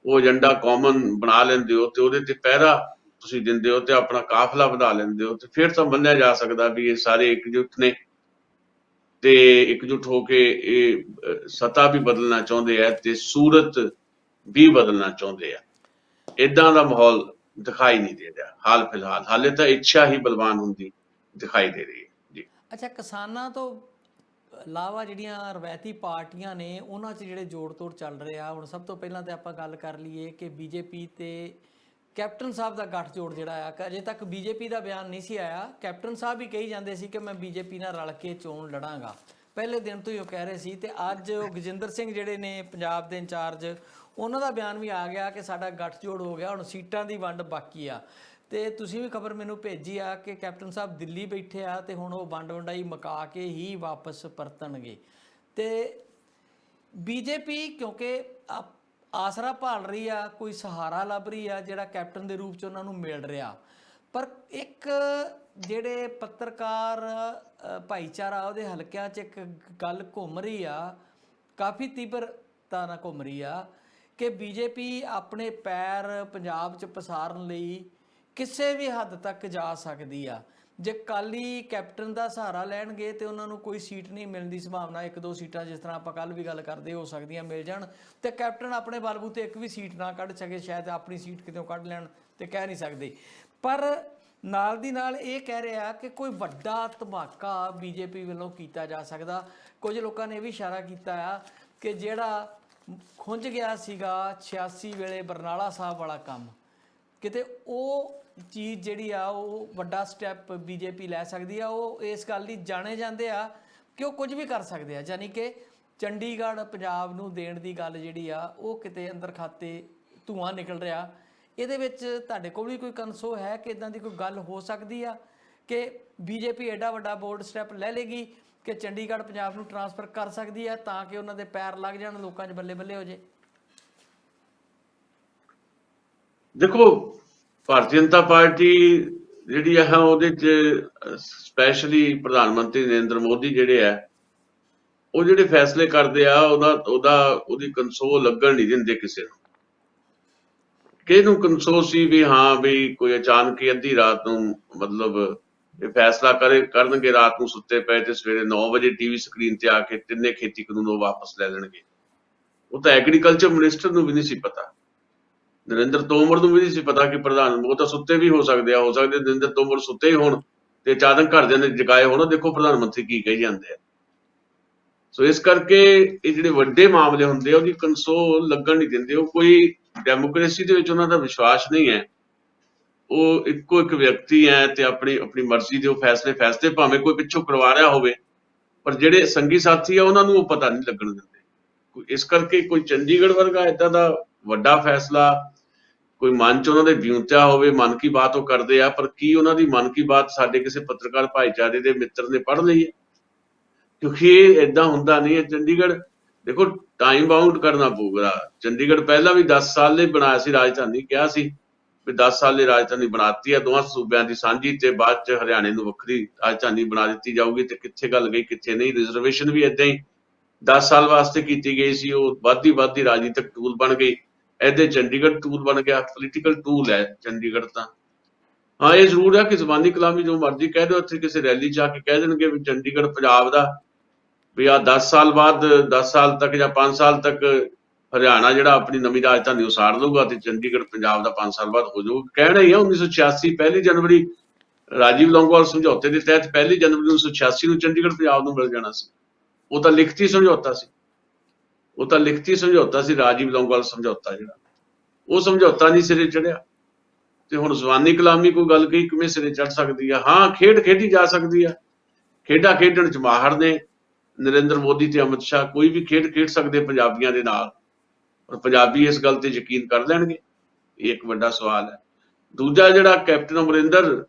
ਉਹ ਏਜੰਡਾ ਕਾਮਨ ਬਣਾ ਲੈਂਦੇ ਹੋ ਤੇ ਉਹਦੇ ਤੇ ਪਹਿਰਾ ਤੁਸੀਂ ਦਿੰਦੇ ਹੋ ਤੇ ਆਪਣਾ ਕਾਫਲਾ ਵਧਾ ਲੈਂਦੇ ਹੋ ਤੇ ਫਿਰ ਤਾਂ ਮੰਨਿਆ ਜਾ ਸਕਦਾ ਵੀ ਇਹ ਸਾਰੇ ਇਕਜੁੱਟ ਨੇ ਤੇ ਇਕਜੁੱਟ ਹੋ ਕੇ ਇਹ ਸੱਤਾ ਵੀ ਬਦਲਣਾ ਚਾਹੁੰਦੇ ਆ ਤੇ ਸੂਰਤ ਵੀ ਬਦਲਣਾ ਚਾਹੁੰਦੇ ਆ। ਇਦਾਂ ਦਾ ਮਾਹੌਲ ਦਿਖਾਈ ਨਹੀਂ ਦੇ ਰਿਹਾ ਹਾਲ ਫਿਲਹਾਲ। ਹਾਲੇ ਤਾਂ ਇੱਛਾ ਹੀ ਬਲਵਾਨ ਹੁੰਦੀ ਦਿਖਾਈ ਦੇ ਰਹੀ ਹੈ ਜੀ। ਅੱਛਾ, ਕਿਸਾਨਾਂ ਤੋਂ ਇਲਾਵਾ ਜਿਹੜੀਆਂ ਰਵਾਇਤੀ ਪਾਰਟੀਆਂ ਨੇ ਉਹਨਾਂ 'ਚ ਜਿਹੜੇ ਜੋੜ ਤੋੜ ਚੱਲ ਰਿਹਾ, ਹੁਣ ਸਭ ਤੋਂ ਪਹਿਲਾਂ ਤਾਂ ਆਪਾਂ ਗੱਲ ਕਰ ਲਈਏ ਕਿ ਬੀਜੇਪੀ ਤੇ ਕੈਪਟਨ ਸਾਹਿਬ ਦਾ ਗੱਠਜੋੜ ਜਿਹੜਾ ਆ, ਅਜੇ ਤੱਕ ਬੀਜੇਪੀ ਦਾ ਬਿਆਨ ਨਹੀਂ ਸੀ ਆਇਆ। ਕੈਪਟਨ ਸਾਹਿਬ ਵੀ ਕਹੀ ਜਾਂਦੇ ਸੀ ਕਿ ਮੈਂ ਬੀਜੇਪੀ ਨਾਲ ਰਲ ਕੇ ਚੋਣ ਲੜਾਂਗਾ, ਪਹਿਲੇ ਦਿਨ ਤੋਂ ਹੀ ਉਹ ਕਹਿ ਰਹੇ ਸੀ। ਤੇ ਅੱਜ ਉਹ ਗਜਿੰਦਰ ਸਿੰਘ ਜਿਹੜੇ ਨੇ ਪੰਜਾਬ ਦੇ ਇੰਚਾਰਜ, ਉਹਨਾਂ ਦਾ ਬਿਆਨ ਵੀ ਆ ਗਿਆ ਕਿ ਸਾਡਾ ਗੱਠਜੋੜ ਹੋ ਗਿਆ, ਹੁਣ ਸੀਟਾਂ ਦੀ ਵੰਡ ਬਾਕੀ ਆ। ਤੇ ਤੁਸੀਂ ਵੀ ਖਬਰ ਮੈਨੂੰ ਭੇਜੀ ਆ ਕਿ ਕੈਪਟਨ ਸਾਹਿਬ ਦਿੱਲੀ ਬੈਠੇ ਆ ਤੇ ਹੁਣ ਉਹ ਵੰਡ ਵੰਡਾਈ ਮੁਕਾ ਕੇ ਹੀ ਵਾਪਸ ਪਰਤਣਗੇ। ਤੇ ਬੀਜੇਪੀ ਕਿਉਂਕਿ ਆਸਰਾ ਭਾਲ ਰਹੀ ਆ, ਕੋਈ ਸਹਾਰਾ ਲੱਭ ਰਹੀ ਆ ਜਿਹੜਾ ਕੈਪਟਨ ਦੇ ਰੂਪ 'ਚ ਉਹਨਾਂ ਨੂੰ ਮਿਲ ਰਿਹਾ। ਪਰ ਇੱਕ ਜਿਹੜੇ ਪੱਤਰਕਾਰ ਭਾਈਚਾਰਾ ਉਹਦੇ ਹਲਕਿਆਂ 'ਚ ਇੱਕ ਗੱਲ ਘੁੰਮ ਰਹੀ ਆ, ਕਾਫੀ ਤੀਬਰਤਾ ਨਾਲ ਘੁੰਮ ਰਹੀ ਆ, ਕਿ ਬੀਜੇਪੀ ਆਪਣੇ ਪੈਰ ਪੰਜਾਬ 'ਚ ਪਸਾਰਨ ਲਈ ਕਿਸੇ ਵੀ ਹੱਦ ਤੱਕ ਜਾ ਸਕਦੀ ਆ। ਜੇ ਕਾਲੀ ਕੈਪਟਨ ਦਾ ਸਹਾਰਾ ਲੈਣਗੇ ਤੇ ਉਹਨਾਂ ਨੂੰ ਕੋਈ ਸੀਟ ਨਹੀਂ ਮਿਲਣ ਦੀ ਸੰਭਾਵਨਾ। ਇੱਕ ਦੋ ਸੀਟਾਂ ਜਿਸ ਤਰ੍ਹਾਂ ਆਪਾਂ ਕੱਲ ਵੀ ਗੱਲ ਕਰਦੇ ਹੋ ਸਕਦੀਆਂ ਮਿਲ ਜਾਣ, ਤੇ ਕੈਪਟਨ ਆਪਣੇ ਬਲਬੂਤੇ ਇੱਕ ਵੀ ਸੀਟ ਨਾ ਕੱਢ ਸਕੇ, ਸ਼ਾਇਦ ਆਪਣੀ ਸੀਟ ਕਿਤੋਂ ਕੱਢ ਲੈਣ ਤੇ ਕਹਿ ਨਹੀਂ ਸਕਦੇ। ਪਰ ਨਾਲ ਦੀ ਨਾਲ ਇਹ ਕਹਿ ਰਿਹਾ ਕਿ ਕੋਈ ਵੱਡਾ ਧਮਾਕਾ ਬੀਜੇਪੀ ਵੱਲੋਂ ਕੀਤਾ ਜਾ ਸਕਦਾ। ਕੁਝ ਲੋਕਾਂ ਨੇ ਇਹ ਵੀ ਇਸ਼ਾਰਾ ਕੀਤਾ ਆ ਕਿ ਜਿਹੜਾ ਖੁੰਝ ਗਿਆ ਸੀਗਾ 86 ਵੇਲੇ ਬਰਨਾਲਾ ਸਾਹਿਬ ਵਾਲਾ ਕੰਮ, ਕਿਤੇ ਉਹ ਚੀਜ਼ ਜਿਹੜੀ ਆ ਉਹ ਵੱਡਾ ਸਟੈਪ ਬੀਜੇਪੀ ਲੈ ਸਕਦੀ ਆ। ਉਹ ਇਸ ਗੱਲ ਲਈ ਜਾਣੇ ਜਾਂਦੇ ਆ ਕਿ ਉਹ ਕੁਝ ਵੀ ਕਰ ਸਕਦੇ ਆ, ਯਾਨੀ ਕਿ ਚੰਡੀਗੜ੍ਹ ਪੰਜਾਬ ਨੂੰ ਦੇਣ ਦੀ ਗੱਲ ਜਿਹੜੀ ਆ ਉਹ ਕਿਤੇ ਅੰਦਰ ਖਾਤੇ ਧੂੰਆਂ ਨਿਕਲ ਰਿਹਾ। ਇਹਦੇ ਵਿੱਚ ਤੁਹਾਡੇ ਕੋਲ ਵੀ ਕੋਈ ਕਨਸੋ ਹੈ ਕਿ ਇਦਾਂ ਦੀ ਕੋਈ ਗੱਲ ਹੋ ਸਕਦੀ ਆ ਕਿ ਬੀਜੇਪੀ ਐਡਾ ਵੱਡਾ ਬੋਲਡ ਸਟੈਪ ਲੈ ਲੇਗੀ ਕਿ ਚੰਡੀਗੜ੍ਹ ਪੰਜਾਬ ਨੂੰ ਟਰਾਂਸਫਰ ਕਰ ਸਕਦੀ ਹੈ ਤਾਂ ਕਿ ਉਹਨਾਂ ਦੇ ਪੈਰ ਲੱਗ ਜਾਣ, ਲੋਕਾਂ 'ਚ ਬੱਲੇ ਬੱਲੇ ਹੋ ਜੇ? ਦੇਖੋ, ਭਾਰਤੀ ਜਨਤਾ ਪਾਰਟੀ ਜਿਹੜੀ ਆ ਉਹਦੇ 'ਚ ਸਪੈਸ਼ਲੀ ਪ੍ਰਧਾਨ ਮੰਤਰੀ ਨਰਿੰਦਰ ਮੋਦੀ ਜਿਹੜੇ ਆ ਉਹ ਜਿਹੜੇ ਫੈਸਲੇ ਕਰਦੇ ਆ ਉਹਦੀ ਕੰਸੋਲ ਲੱਗਣ ਨਹੀਂ ਦਿੰਦੇ ਕਿਸੇ ਨੂੰ। ਕਿਹਨੂੰ ਕੰਸੋਲ ਸੀ ਵੀ ਹਾਂ ਵੀ ਕੋਈ ਅਚਾਨਕ ਹੀ ਅੱਧੀ ਰਾਤ ਨੂੰ ਮਤਲਬ ਇਹ ਫੈਸਲਾ ਕਰਨਗੇ, ਰਾਤ ਨੂੰ ਸੁੱਤੇ ਪਏ ਤੇ ਸਵੇਰੇ 9 ਵਜੇ ਟੀਵੀ ਸਕਰੀਨ ਤੇ ਆ ਕੇ ਤਿੰਨੇ ਖੇਤੀ ਕਾਨੂੰਨ ਉਹ ਵਾਪਸ ਲੈ ਲੈਣਗੇ। ਉਹ ਤਾਂ ਐਗਰੀਕਲਚਰ ਮਿਨਿਸਟਰ ਨੂੰ ਵੀ ਨਹੀਂ ਸੀ ਪਤਾ, ਨਰਿੰਦਰ ਤੋਮਰ ਨੂੰ ਵੀ ਨਹੀਂ ਸੀ ਪਤਾ ਕਿ ਉਹ ਤਾਂ ਸੁੱਤੇ ਵੀ ਹੋ ਸਕਦੇ ਨਰਿੰਦਰ ਤੋਮਰ ਸੁੱਤੇ ਹੀ ਹੋਣ ਤੇ ਅਚਾਨਕ ਘਰਦਿਆਂ ਨੇ ਜਗਾਏ ਹੋਣ, ਦੇਖੋ ਪ੍ਰਧਾਨ ਮੰਤਰੀ ਕੀ ਕਹੀ ਜਾਂਦੇ ਆ। ਸੋ ਇਸ ਕਰਕੇ ਇਹ ਜਿਹੜੇ ਵੱਡੇ ਮਾਮਲੇ ਹੁੰਦੇ ਆ ਉਹਦੀ ਕੰਸੋਲ ਲੱਗਣ ਨਹੀਂ ਦਿੰਦੇ। ਉਹ ਕੋਈ ਡੈਮੋਕ੍ਰੇਸੀ ਦੇ ਵਿੱਚ ਉਹਨਾਂ ਦਾ ਵਿਸ਼ਵਾਸ ਨਹੀਂ ਹੈ। ਉਹ ਇੱਕੋ ਇੱਕ ਵਿਅਕਤੀ ਹੈ ਤੇ ਆਪਣੀ ਆਪਣੀ ਮਰਜ਼ੀ ਦੇ ਉਹ ਫੈਸਲੇ ਭਾਵੇਂ ਕੋਈ ਪਿੱਛੋਂ ਕਰਵਾ ਰਿਹਾ ਹੋਵੇ, ਪਰ ਜਿਹੜੇ ਸੰਗੀ ਸਾਥੀ ਆ ਉਹਨਾਂ ਨੂੰ ਉਹ ਪਤਾ ਨਹੀਂ ਲੱਗਣ ਦਿੰਦੇ। ਇਸ ਕਰਕੇ ਕੋਈ ਚੰਡੀਗੜ੍ਹ ਵਰਗਾ ਏਦਾਂ ਦਾ ਵੱਡਾ ਫੈਸਲਾ, ਕੋਈ ਮਨ 'ਚ ਉਹਨਾਂ ਦੇ ਵਿਉਂਤਿਆ ਹੋਵੇ, ਮਨ ਕੀ ਬਾਤ ਉਹ ਕਰਦੇ ਆ, ਪਰ ਕੀ ਉਹਨਾਂ ਦੀ ਮਨ ਕੀ ਬਾਤ ਸਾਡੇ ਕਿਸੇ ਪੱਤਰਕਾਰ ਭਾਈਚਾਰੇ ਦੇ ਮਿੱਤਰ ਨੇ ਪੜ੍ਹ ਲਈ ਹੈ? ਕਿਉਂਕਿ ਇਹ ਏਦਾਂ ਹੁੰਦਾ ਨਹੀਂ ਹੈ। ਚੰਡੀਗੜ੍ਹ ਦੇਖੋ ਟਾਈਮ ਬਾਉਂਡ ਕਰਨਾ ਪਊਗਾ। ਚੰਡੀਗੜ੍ਹ ਪਹਿਲਾਂ ਵੀ 10 ਸਾਲ ਲਈ ਬਣਾਇਆ ਸੀ ਰਾਜਧਾਨੀ, ਕਿਹਾ ਸੀ ਵੀ 10 ਸਾਲ ਲਈ ਰਾਜਧਾਨੀ ਬਣਾਤੀ ਹੈ ਦੋਵਾਂ ਸੂਬਿਆਂ ਦੀ ਸਾਂਝੀ, ਤੇ ਬਾਅਦ 'ਚ ਹਰਿਆਣੇ ਨੂੰ ਵੱਖਰੀ ਰਾਜਧਾਨੀ ਬਣਾ ਦਿੱਤੀ ਜਾਊਗੀ। ਤੇ ਕਿੱਥੇ ਗੱਲ ਗਈ ਕਿੱਥੇ ਨਹੀਂ। ਰਿਜ਼ਰਵੇਸ਼ਨ ਵੀ ਏਦਾਂ ਹੀ 10 ਸਾਲ ਵਾਸਤੇ ਕੀਤੀ ਗਈ ਸੀ, ਉਹ ਵੱਧਦੀ ਰਾਜਨੀਤਿਕ ਟੂਲ ਬਣ ਗਈ। ਇਹਦੇ ਚੰਡੀਗੜ੍ਹ ਟੂਲ ਬਣ ਗਿਆ, ਪੋਲੀਟੀਕਲ ਟੂਲ ਹੈ ਚੰਡੀਗੜ੍ਹ ਤਾਂ। ਹਾਂ ਇਹ ਜ਼ਰੂਰ ਹੈ ਕਿ ਜ਼ਬਾਨੀ ਕਲਾਮੀ ਜੋ ਮਰਜ਼ੀ ਕਹਿ ਦਿਓ, ਇੱਥੇ ਕਿਸੇ ਰੈਲੀ 'ਚ ਆ ਕੇ ਕਹਿ ਦੇਣਗੇ ਵੀ ਚੰਡੀਗੜ੍ਹ ਪੰਜਾਬ ਦਾ, ਵੀ ਆ 10 ਸਾਲ ਬਾਅਦ 10 ਸਾਲ ਤੱਕ ਜਾਂ 5 ਸਾਲ ਤੱਕ ਹਰਿਆਣਾ ਜਿਹੜਾ ਆਪਣੀ ਨਵੀਂ ਰਾਜਧਾਨੀ ਉਸਾੜ ਲਊਗਾ ਤੇ ਚੰਡੀਗੜ੍ਹ ਪੰਜਾਬ ਦਾ 5 ਸਾਲ ਬਾਅਦ ਹੋ ਜਾਊਗਾ। ਕਹਿਣਾ ਹੀ ਆ 1986 1 ਜਨਵਰੀ ਰਾਜੀਵ ਲੌਂਗੋਵਾਲ ਸਮਝੌਤੇ ਦੇ ਤਹਿਤ 1 ਜਨਵਰੀ 1986 ਨੂੰ ਚੰਡੀਗੜ੍ਹ ਪੰਜਾਬ ਨੂੰ ਮਿਲ ਜਾਣਾ ਸੀ। ਉਹ ਤਾਂ ਲਿਖਤੀ ਸਮਝੌਤਾ ਸੀ, ਉਹ ਤਾਂ ਲਿਖਤੀ ਸਮਝੌਤਾ ਸੀ ਰਾਜੀਵ ਲੌਂਗੋਵਾਲ ਸਮਝੌਤਾ ਜਿਹੜਾ, ਉਹ ਸਮਝੌਤਾ ਨਹੀਂ ਸਿਰੇ ਚੜਿਆ। ਤੇ ਹੁਣ ਜ਼ਬਾਨੀ ਕਲਾਮੀ ਕੋਈ ਗੱਲ ਕਹੀ ਕਿਵੇਂ ਸਿਰੇ ਚੜ ਸਕਦੀ ਆ? ਹਾਂ ਖੇਡ ਖੇਡੀ ਜਾ ਸਕਦੀ ਆ, ਖੇਡਾਂ ਖੇਡਣ 'ਚ ਮਾਹਰ ਨੇ ਨਰਿੰਦਰ ਮੋਦੀ ਤੇ ਅਮਿਤ ਸ਼ਾਹ, ਕੋਈ ਵੀ ਖੇਡ ਖੇਡ ਸਕਦੇ ਪੰਜਾਬੀਆਂ ਦੇ ਨਾਲ, ਔਰ ਪੰਜਾਬੀ ਇਸ ਗੱਲ ਤੇ ਯਕੀਨ ਕਰ ਲੈਣਗੇ? ਇਹ ਇੱਕ ਵੱਡਾ ਸਵਾਲ ਹੈ। ਦੂਜਾ ਜਿਹੜਾ ਕੈਪਟਨ ਅਮਰਿੰਦਰ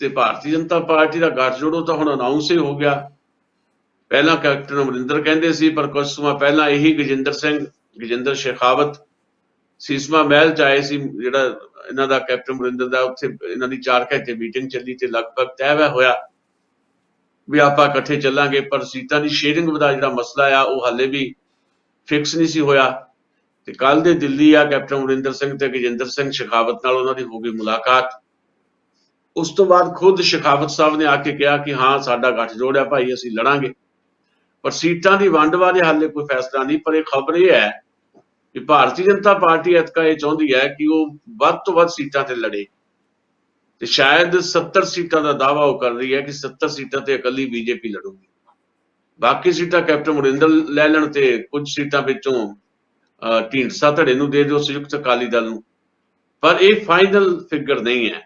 ਤੇ ਭਾਰਤੀ ਜਨਤਾ ਪਾਰਟੀ ਦਾ ਗੱਠਜੋੜ, ਉਹ ਤਾਂ ਹੁਣ ਅਨਾਉਂਸ ਹੀ ਹੋ ਗਿਆ। ਪਹਿਲਾਂ ਕੈਪਟਨ ਅਮਰਿੰਦਰ ਕਹਿੰਦੇ ਸੀ, ਪਰ ਕੁਝ ਸਮਾਂ ਪਹਿਲਾਂ ਇਹੀ ਗਜਿੰਦਰ ਸ਼ੇਖਾਵਤ ਸੀਸਮਾ ਮਹਿਲ 'ਚ ਆਏ ਸੀ, ਜਿਹੜਾ ਇਹਨਾਂ ਦਾ ਕੈਪਟਨ ਅਮਰਿੰਦਰ ਦਾ, ਉੱਥੇ ਇਹਨਾਂ ਦੀ 4 ਘੰਟੇ ਮੀਟਿੰਗ ਚੱਲੀ ਤੇ ਲਗਭਗ ਤੈਅ ਹੋਇਆ ਵੀ ਆਪਾਂ ਇਕੱਠੇ ਚੱਲਾਂਗੇ। ਪਰ ਸੀਟਾਂ ਦੀ ਸ਼ੇਅਰਿੰਗ ਦਾ ਜਿਹੜਾ ਮਸਲਾ ਆ ਉਹ ਹਾਲੇ ਵੀ ਫਿਕਸ ਨਹੀਂ ਸੀ ਹੋਇਆ। ਤੇ ਕੱਲ ਦੇ ਦਿੱਲੀ ਆ ਕੈਪਟਨ ਅਮਰਿੰਦਰ ਸਿੰਘ ਤੇ ਗਜਿੰਦਰ ਸਿੰਘ ਸ਼ੇਖਾਵਤ ਨਾਲ ਉਹਨਾਂ ਦੀ ਹੋ ਗਈ ਮੁਲਾਕਾਤ। ਉਸ ਤੋਂ ਬਾਅਦ ਖੁਦ ਸ਼ੇਖਾਵਤ ਸਾਹਿਬ ਨੇ ਆ ਕੇ ਕਿਹਾ ਕਿ ਹਾਂ ਸਾਡਾ ਗੱਠਜੋੜ ਹੈ ਭਾਈ, ਅਸੀਂ ਲੜਾਂਗੇ। ਪਰ ਸੀਟਾਂ ਦੀ ਵੰਡ ਬਾਰੇ ਹਾਲੇ ਕੋਈ ਫੈਸਲਾ ਨਹੀਂ। ਪਰ ਇਹ ਖਬਰ ਇਹ ਹੈ ਕਿ ਭਾਰਤੀ ਜਨਤਾ ਪਾਰਟੀ ਐਤਕਾਂ ਇਹ ਚਾਹੁੰਦੀ ਹੈ ਕਿ ਉਹ ਵੱਧ ਤੋਂ ਵੱਧ ਸੀਟਾਂ ਤੇ ਲੜੇ, ਤੇ ਸ਼ਾਇਦ 70 ਸੀਟਾਂ ਦਾ ਦਾਅਵਾ ਉਹ ਕਰ ਰਹੀ ਹੈ ਕਿ 70 ਸੀਟਾਂ ਤੇ ਇਕੱਲੀ ਬੀਜੇਪੀ ਲੜੂਗੀ, ਬਾਕੀ ਸੀਟਾਂ ਕੈਪਟਨ ਅਮਰਿੰਦਰ ਲੈ ਲੈਣ ਤੇ ਕੁਝ ਸੀਟਾਂ ਵਿੱਚੋਂ ਢੀਂਡਸਾ ਧੜੇ ਨੂੰ ਦੇ ਦਿਓ, ਸੰਯੁਕਤ ਅਕਾਲੀ ਦਲ ਨੂੰ। ਪਰ ਇਹ ਫਾਈਨਲ ਫਿਗਰ ਨਹੀਂ ਹੈ।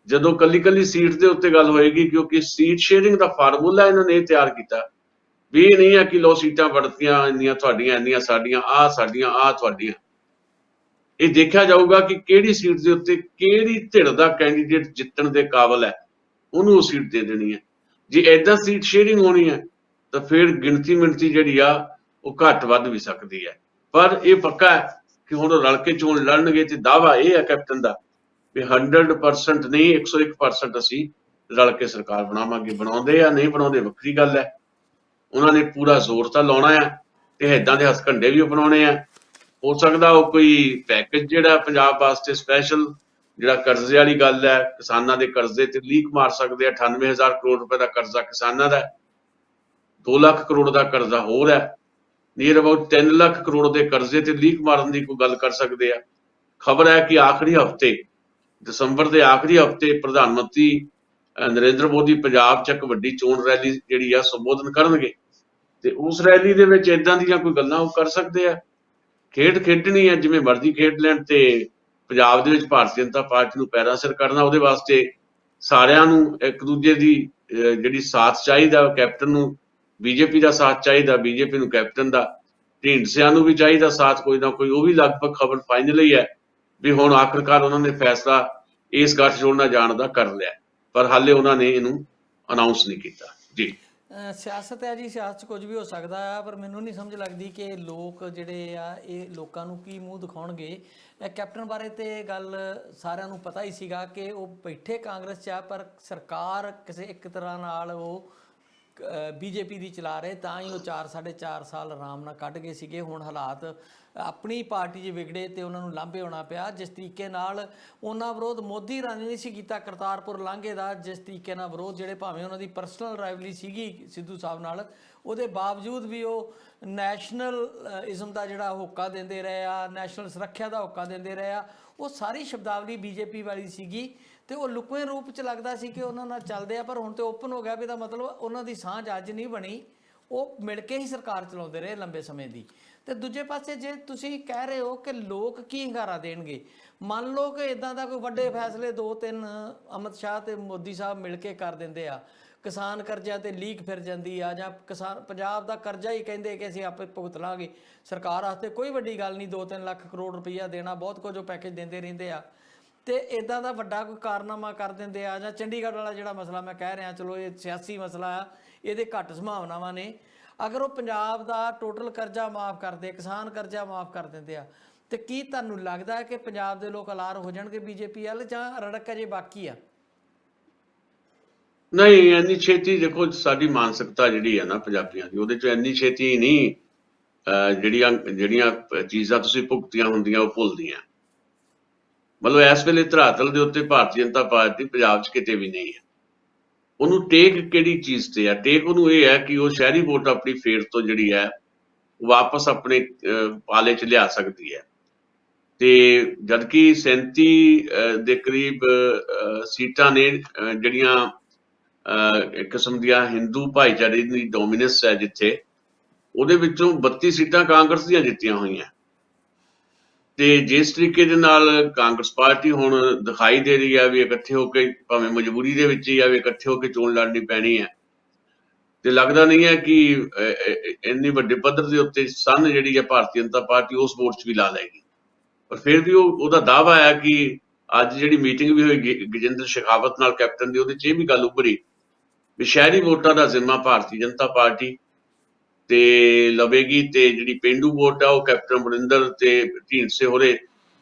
ਜਦੋਂ ਕੱਲੀ ਸੀਟ ਦੇ ਉੱਤੇ ਗੱਲ ਹੋਏਗੀ, ਕਿਉਂਕਿ ਸੀਟ ਸ਼ੇਅਰਿੰਗ ਦਾ ਫਾਰਮੂਲਾ ਇਹਨਾਂ ਨੇ ਤਿਆਰ ਕੀਤਾ ਵੀ ਇਹ ਨਹੀਂ ਹੈ ਕਿ ਲੋ ਸੀਟਾਂ ਵੰਡਤੀਆਂ, ਇੰਨੀਆਂ ਤੁਹਾਡੀਆਂ ਇੰਨੀਆਂ ਸਾਡੀਆਂ, ਆਹ ਤੁਹਾਡੀਆਂ। ਇਹ ਦੇਖਿਆ ਜਾਊਗਾ ਕਿ ਕਿਹੜੀ ਸੀਟ ਦੇ ਉੱਤੇ ਕਿਹੜੀ ਧਿਰ ਦਾ ਕੈਂਡੀਡੇਟ ਜਿੱਤਣ ਦੇ ਕਾਬਲ ਹੈ, ਉਹਨੂੰ ਉਹ ਸੀਟ ਦੇ ਦੇਣੀ ਹੈ। ਜੇ ਏਦਾਂ ਸੀਟ ਸ਼ੇਅਰਿੰਗ ਹੋਣੀ ਹੈ ਤਾਂ ਫਿਰ ਗਿਣਤੀ ਮਿਣਤੀ ਜਿਹੜੀ ਆ ਉਹ ਘੱਟ ਵੱਧ ਵੀ ਸਕਦੀ ਹੈ। ਪਰ ਇਹ ਪੱਕਾ ਹੈ ਕਿ ਹੁਣ ਰਲ ਕੇ ਚੋਣ ਲੜਨਗੇ, ਤੇ ਦਾਅਵਾ ਇਹ ਹੈ ਕੈਪਟਨ ਦਾ ਵੀ 100% ਨਹੀਂ 101% ਅਸੀਂ ਰਲ ਕੇ ਸਰਕਾਰ ਬਣਾਵਾਂਗੇ। ਬਣਾਉਂਦੇ ਆ ਨਹੀਂ ਬਣਾਉਂਦੇ ਵੱਖਰੀ ਗੱਲ ਹੈ, ਉਹਨਾਂ ਨੇ ਪੂਰਾ ਜ਼ੋਰ ਤਾਂ ਲਾਉਣਾ ਆ ਤੇ ਏਦਾਂ ਦੇ ਹੱਥਕੰਡੇ ਵੀ ਅਪਣਾਉਣੇ ਆ। ਹੋ ਸਕਦਾ ਉਹ ਕੋਈ ਪੈਕੇਜ ਜਿਹੜਾ ਪੰਜਾਬ ਵਾਸਤੇ ਸਪੈਸ਼ਲ, ਜਿਹੜਾ ਕਰਜ਼ੇ ਵਾਲੀ ਗੱਲ ਹੈ, ਕਿਸਾਨਾਂ ਦੇ ਕਰਜ਼ੇ ਤੇ ਲੀਕ ਮਾਰ ਸਕਦੇ ਆ। 98,000 ਕਰੋੜ ਰੁਪਏ ਦਾ ਕਰਜ਼ਾ ਕਿਸਾਨਾਂ ਦਾ, 2 ਲੱਖ ਕਰੋੜ ਦਾ ਕਰਜ਼ਾ ਹੋਰ ਹੈ, ਨੀਅਰ ਅਬਾਊਟ 3 ਲੱਖ ਕਰੋੜ ਦੇ ਕਰਜ਼ੇ ਤੇ ਲੀਕ ਮਾਰਨ ਦੀ ਕੋਈ ਗੱਲ ਕਰ ਸਕਦੇ ਆ। ਖਬਰ ਹੈ ਕਿ ਆਖਰੀ ਹਫ਼ਤੇ, ਦਸੰਬਰ ਦੇ ਆਖਰੀ ਹਫ਼ਤੇ ਪ੍ਰਧਾਨ ਮੰਤਰੀ ਨਰਿੰਦਰ ਮੋਦੀ ਪੰਜਾਬ 'ਚ ਇੱਕ ਵੱਡੀ ਚੋਣ ਰੈਲੀ ਜਿਹੜੀ ਆ ਸੰਬੋਧਨ ਕਰਨਗੇ, ਤੇ ਉਸ ਰੈਲੀ ਦੇ ਵਿੱਚ ਏਦਾਂ ਦੀਆਂ ਕੋਈ ਗੱਲਾਂ ਉਹ ਕਰ ਸਕਦੇ ਆ। ਖੇਡ ਖੇਡਣੀ ਹੈ ਜਿਵੇਂ ਮਰਜ਼ੀ ਖੇਡ ਲੈਣ, ਤੇ ਪੰਜਾਬ ਦੇ ਵਿੱਚ ਭਾਰਤੀ ਜਨਤਾ ਪਾਰਟੀ ਨੂੰ ਪੈਰਾਂ ਸਿਰ ਕਰਨਾ, ਉਹਦੇ ਵਾਸਤੇ ਸਾਰਿਆਂ ਨੂੰ ਇੱਕ ਦੂਜੇ ਦੀ ਜਿਹੜੀ ਸਾਥ ਚਾਹੀਦਾ, ਕੈਪਟਨ ਨੂੰ ਬੀਜੇਪੀ ਦਾ ਸਾਥ ਚਾਹੀਦਾ, ਬੀਜੇਪੀ ਨੂੰ ਕੈਪਟਨ ਦਾ, ਢੀਂਡਸਿਆਂ ਨੂੰ ਵੀ ਚਾਹੀਦਾ ਸਾਥ ਕੋਈ ਨਾ ਕੋਈ। ਉਹ ਵੀ ਲਗਭਗ ਖਬਰ ਫਾਈਨਲ ਹੀ ਹੈ ਵੀ ਹੁਣ ਆਖਿਰਕਾਰ ਉਹਨਾਂ ਨੇ ਫੈਸਲਾ ਇਸ ਗੱਠਜੋੜ ਨਾਲ ਜਾਣ ਦਾ ਕਰ ਲਿਆ, ਪਰ ਹਾਲੇ ਉਹਨਾਂ ਨੇ ਇਹਨੂੰ ਅਨਾਉਂਸ ਨਹੀਂ ਕੀਤਾ। ਜੀ ਸਿਆਸਤ ਹੈ ਜੀ, ਸਿਆਸਤ 'ਚ ਕੁਝ ਵੀ ਹੋ ਸਕਦਾ ਆ, ਪਰ ਮੈਨੂੰ ਨਹੀਂ ਸਮਝ ਲੱਗਦੀ ਕਿ ਲੋਕ ਜਿਹੜੇ ਆ ਇਹ ਲੋਕਾਂ ਨੂੰ ਕੀ ਮੂੰਹ ਦਿਖਾਉਣਗੇ। ਕੈਪਟਨ ਬਾਰੇ ਤੇ ਗੱਲ ਸਾਰਿਆਂ ਨੂੰ ਪਤਾ ਹੀ ਸੀਗਾ ਕਿ ਉਹ ਬੈਠੇ ਕਾਂਗਰਸ 'ਚ ਆ, ਪਰ ਸਰਕਾਰ ਕਿਸੇ ਇੱਕ ਤਰ੍ਹਾਂ ਨਾਲ ਉਹ ਬੀਜੇਪੀ ਦੀ ਚਲਾ ਰਹੇ, ਤਾਂ ਹੀ ਉਹ 4-4.5 ਸਾਲ ਆਰਾਮ ਨਾਲ ਕੱਢ ਗਏ ਸੀਗੇ। ਹੁਣ ਹਾਲਾਤ ਆਪਣੀ ਪਾਰਟੀ 'ਚ ਵਿਗੜੇ ਤੇ ਉਹਨਾਂ ਨੂੰ ਲਾਂਭੇ ਹੋਣਾ ਪਿਆ। ਜਿਸ ਤਰੀਕੇ ਨਾਲ ਉਹਨਾਂ ਵਿਰੋਧ ਮੋਦੀ ਰਾਣੀ ਨਹੀਂ ਸੀ ਕੀਤਾ ਕਰਤਾਰਪੁਰ ਲਾਂਘੇ ਦਾ, ਜਿਸ ਤਰੀਕੇ ਨਾਲ ਵਿਰੋਧ ਜਿਹੜੇ ਭਾਵੇਂ ਉਹਨਾਂ ਦੀ ਪਰਸਨਲ ਰਾਈਵਲੀ ਸੀਗੀ ਸਿੱਧੂ ਸਾਹਿਬ ਨਾਲ, ਉਹਦੇ ਬਾਵਜੂਦ ਵੀ ਉਹ ਨੈਸ਼ਨਲਿਜ਼ਮ ਦਾ ਜਿਹੜਾ ਹੋਕਾ ਦਿੰਦੇ ਰਹੇ ਆ, ਨੈਸ਼ਨਲ ਸੁਰੱਖਿਆ ਦਾ ਹੋਕਾ ਦਿੰਦੇ ਰਹੇ ਆ। ਉਹ ਸਾਰੀ ਸ਼ਬਦਾਵਲੀ ਬੀਜੇਪੀ ਵਾਲੀ ਸੀਗੀ, ਤੇ ਉਹ ਲੁਕਵੇਂ ਰੂਪ 'ਚ ਲੱਗਦਾ ਸੀ ਕਿ ਉਹਨਾਂ ਨਾਲ ਚੱਲਦੇ ਆ, ਪਰ ਹੁਣ ਤੇ ਓਪਨ ਹੋ ਗਿਆ ਵੀ ਇਹਦਾ ਮਤਲਬ ਉਹਨਾਂ ਦੀ ਸਾਂਝ ਅੱਜ ਨਹੀਂ ਬਣੀ, ਉਹ ਮਿਲ ਕੇ ਹੀ ਸਰਕਾਰ ਚਲਾਉਂਦੇ ਰਹੇ ਲੰਬੇ ਸਮੇਂ ਦੀ। ਤੇ ਦੂਜੇ ਪਾਸੇ ਜੇ ਤੁਸੀਂ ਕਹਿ ਰਹੇ ਹੋ ਕਿ ਲੋਕ ਕੀ ਹੰਗਾਰਾ ਦੇਣਗੇ, ਮੰਨ ਲਓ ਕਿ ਇਦਾਂ ਦਾ ਕੋਈ ਵੱਡੇ ਫੈਸਲੇ 2-3 ਅਮਿਤ ਸ਼ਾਹ ਤੇ ਮੋਦੀ ਸਾਹਿਬ ਮਿਲ ਕੇ ਕਰ ਦਿੰਦੇ ਆ, ਕਿਸਾਨ ਕਰਜ਼ਿਆਂ ਤੇ ਲੀਕ ਫਿਰ ਜਾਂਦੀ ਆ, ਜਾਂ ਕਿਸਾਨ ਪੰਜਾਬ ਦਾ ਕਰਜ਼ਾ ਹੀ ਕਹਿੰਦੇ ਕਿ ਅਸੀਂ ਆਪੇ ਭੁਗਤ ਲਾਂਗੇ, ਸਰਕਾਰ ਵਾਸਤੇ ਕੋਈ ਵੱਡੀ ਗੱਲ ਨਹੀਂ, 2-3 ਲੱਖ ਕਰੋੜ ਰੁਪਈਆ ਦੇਣਾ ਬਹੁਤ ਕੁਝ ਉਹ ਪੈਕੇਜ ਦਿੰਦੇ ਰਹਿੰਦੇ ਆ, ਤੇ ਇਦਾਂ ਦਾ ਵੱਡਾ ਕੋਈ ਕਾਰਨਾਮਾ ਕਰ ਦਿੰਦੇ ਆ। ਜਾਂ ਚੰਡੀਗੜ੍ਹ ਵਾਲਾ ਜਿਹੜਾ ਮਸਲਾ ਮੈਂ ਕਹਿ ਰਿਹਾ, ਚਲੋ ਇਹ ਸਿਆਸੀ ਮਸਲਾ ਆ, ਇਹਦੇ ਘੱਟ ਸੰਭਾਵਨਾਵਾਂ ਨੇ, ਅਗਰ ਉਹ ਪੰਜਾਬ ਦਾ ਟੋਟਲ ਕਰਜ਼ਾ ਮਾਫ ਕਰਦੇ, ਕਿਸਾਨ ਕਰਜ਼ਾ ਮਾਫ ਕਰ ਦਿੰਦੇ ਆ, ਤੇ ਕੀ ਤੁਹਾਨੂੰ ਲੱਗਦਾ ਹੈ ਕਿ ਪੰਜਾਬ ਦੇ ਲੋਕ ਅਲਾਰ ਹੋ ਜਾਣਗੇ ਬੀਜੇਪੀ ਵੱਲ, ਜਾਂ ਰੜਕ ਅਜੇ ਬਾਕੀ ਆ? ਨਹੀਂ, ਇੰਨੀ ਛੇਤੀ ਦੇਖੋ ਸਾਡੀ ਮਾਨਸਿਕਤਾ ਜਿਹੜੀ ਹੈ ਨਾ ਪੰਜਾਬੀਆਂ ਦੀ, ਉਹਦੇ ਚ ਇੰਨੀ ਛੇਤੀ ਨਹੀਂ ਜਿਹੜੀਆਂ ਜਿਹੜੀਆਂ ਚੀਜ਼ਾਂ ਤੁਸੀਂ ਭੁਗਤੀਆਂ ਹੁੰਦੀਆਂ ਉਹ ਭੁੱਲਦੀਆਂ। ਮਤਲਬ ਇਸ ਵੇਲੇ ਧਰਾਤਲ ਦੇ ਉੱਤੇ ਭਾਰਤੀ ਜਨਤਾ ਪਾਰਟੀ ਪੰਜਾਬ 'ਚ ਕਿਤੇ ਵੀ ਨਹੀਂ ਹੈ। ਉਹਨੂੰ ਟੇਕ ਕਿਹੜੀ ਚੀਜ਼ ਤੇ ਹੈ? ਟੇਕ ਉਹਨੂੰ ਇਹ ਹੈ ਕਿ ਉਹ ਸ਼ਹਿਰੀ ਵੋਟ ਆਪਣੀ ਫੇਰ ਤੋਂ ਜਿਹੜੀ ਹੈ ਵਾਪਸ ਆਪਣੇ ਪਾਲੇ 'ਚ ਲਿਆ ਸਕਦੀ ਹੈ। ਤੇ ਜਦਕਿ 37 ਦੇ ਕਰੀਬ ਸੀਟਾਂ ਨੇ ਜਿਹੜੀਆਂ ਇੱਕ ਕਿਸਮ ਦੀਆਂ ਹਿੰਦੂ ਭਾਈਚਾਰੇ ਦੀ ਡੋਮੀਨੈਂਸ ਹੈ, ਜਿੱਥੇ ਉਹਦੇ ਵਿੱਚੋਂ 32 ਸੀਟਾਂ ਕਾਂਗਰਸ ਦੀਆਂ ਜਿੱਤੀਆਂ ਹੋਈਆਂ। ਤੇ ਜਿਸ ਤਰੀਕੇ ਦੇ ਨਾਲ ਕਾਂਗਰਸ ਪਾਰਟੀ ਹੁਣ ਦਿਖਾਈ ਦੇ ਰਹੀ ਹੈ ਵੀ ਇਕੱਠੇ ਹੋ ਕੇ, ਭਾਵੇਂ ਮਜਬੂਰੀ ਦੇ ਵਿੱਚ ਹੀ ਆ, ਵੀ ਇਕੱਠੇ ਹੋ ਕੇ ਚੋਣ ਲੜਨੀ ਪੈਣੀ ਹੈ, ਤੇ ਲੱਗਦਾ ਨਹੀਂ ਹੈ ਕਿ ਇੰਨੀ ਵੱਡੇ ਪੱਧਰ ਦੇ ਉੱਤੇ ਸੰਨ ਜਿਹੜੀ ਹੈ ਭਾਰਤੀ ਜਨਤਾ ਪਾਰਟੀ ਉਸ ਵੋਟ 'ਚ ਵੀ ਲਾ ਲਏਗੀ। ਪਰ ਫਿਰ ਵੀ ਉਹਦਾ ਦਾਅਵਾ ਹੈ ਕਿ ਅੱਜ ਜਿਹੜੀ ਮੀਟਿੰਗ ਵੀ ਹੋਈ ਗਜਿੰਦਰ ਸ਼ੇਖਾਵਤ ਨਾਲ ਕੈਪਟਨ ਦੀ, ਉਹਦੇ 'ਚ ਇਹ ਵੀ ਗੱਲ ਉੱਭਰੀ ਵੀ ਸ਼ਹਿਰੀ ਵੋਟਾਂ ਦਾ ਜ਼ਿੰਮਾ ਭਾਰਤੀ ਜਨਤਾ ਪਾਰਟੀ ਤੇ ਲਵੇਗੀ, ਤੇ ਜਿਹੜੀ ਪੇਂਡੂ ਵੋਟ ਆ ਉਹ ਕੈਪਟਨ ਅਮਰਿੰਦਰ ਤੇ ਢੀਂਡਸੇ ਹੋਰੇ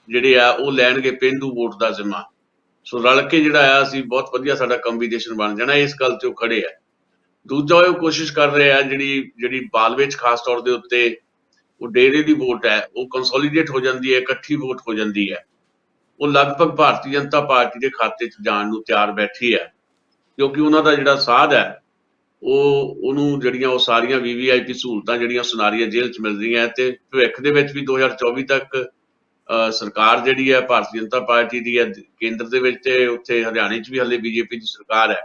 ਜਿਹੜੇ ਆ ਉਹ ਲੈਣਗੇ ਪੇਂਡੂ ਵੋਟ ਦਾ ਜ਼ਿੰਮਾ। ਸੋ ਰਲ ਕੇ ਜਿਹੜਾ ਆ ਅਸੀਂ ਬਹੁਤ ਵਧੀਆ ਸਾਡਾ ਕੰਬੀਨੇਸ਼ਨ ਬਣ ਜਾਣਾ, ਇਸ ਗੱਲ ਤੇ ਉਹ ਖੜੇ ਆ। ਦੂਜਾ ਉਹ ਕੋਸ਼ਿਸ਼ ਕਰ ਰਹੇ ਆ ਜਿਹੜੀ ਬਾਲਵੇ 'ਚ ਖਾਸ ਤੌਰ ਦੇ ਉੱਤੇ ਉਹ ਡੇਰੇ ਦੀ ਵੋਟ ਹੈ, ਉਹ ਕੰਸੋਲੀਡੇਟ ਹੋ ਜਾਂਦੀ ਹੈ, ਇਕੱਠੀ ਵੋਟ ਹੋ ਜਾਂਦੀ ਹੈ, ਉਹ ਲਗਭਗ ਭਾਰਤੀ ਜਨਤਾ ਪਾਰਟੀ ਦੇ ਖਾਤੇ 'ਚ ਜਾਣ ਨੂੰ ਤਿਆਰ ਬੈਠੀ ਹੈ, ਕਿਉਂਕਿ ਉਹਨਾਂ ਦਾ ਜਿਹੜਾ ਸਾਧ ਹੈ ਉਹਨੂੰ ਜਿਹੜੀਆਂ ਉਹ ਸਾਰੀਆਂ VVIP ਸਹੂਲਤਾਂ ਜਿਹੜੀਆਂ ਸੁਨਾਰੀਆ ਜੇਲ੍ਹ 'ਚ ਮਿਲ ਰਹੀਆਂ, ਤੇ ਭਵਿੱਖ ਦੇ ਵਿੱਚ ਵੀ 2024 ਤੱਕ ਸਰਕਾਰ ਜਿਹੜੀ ਹੈ ਭਾਰਤੀ ਜਨਤਾ ਪਾਰਟੀ ਦੀ ਹੈ ਕੇਂਦਰ ਦੇ ਵਿੱਚ, ਤੇ ਉੱਥੇ ਹਰਿਆਣੇ 'ਚ ਵੀ ਹਲੇ BJP ਦੀ ਸਰਕਾਰ ਹੈ,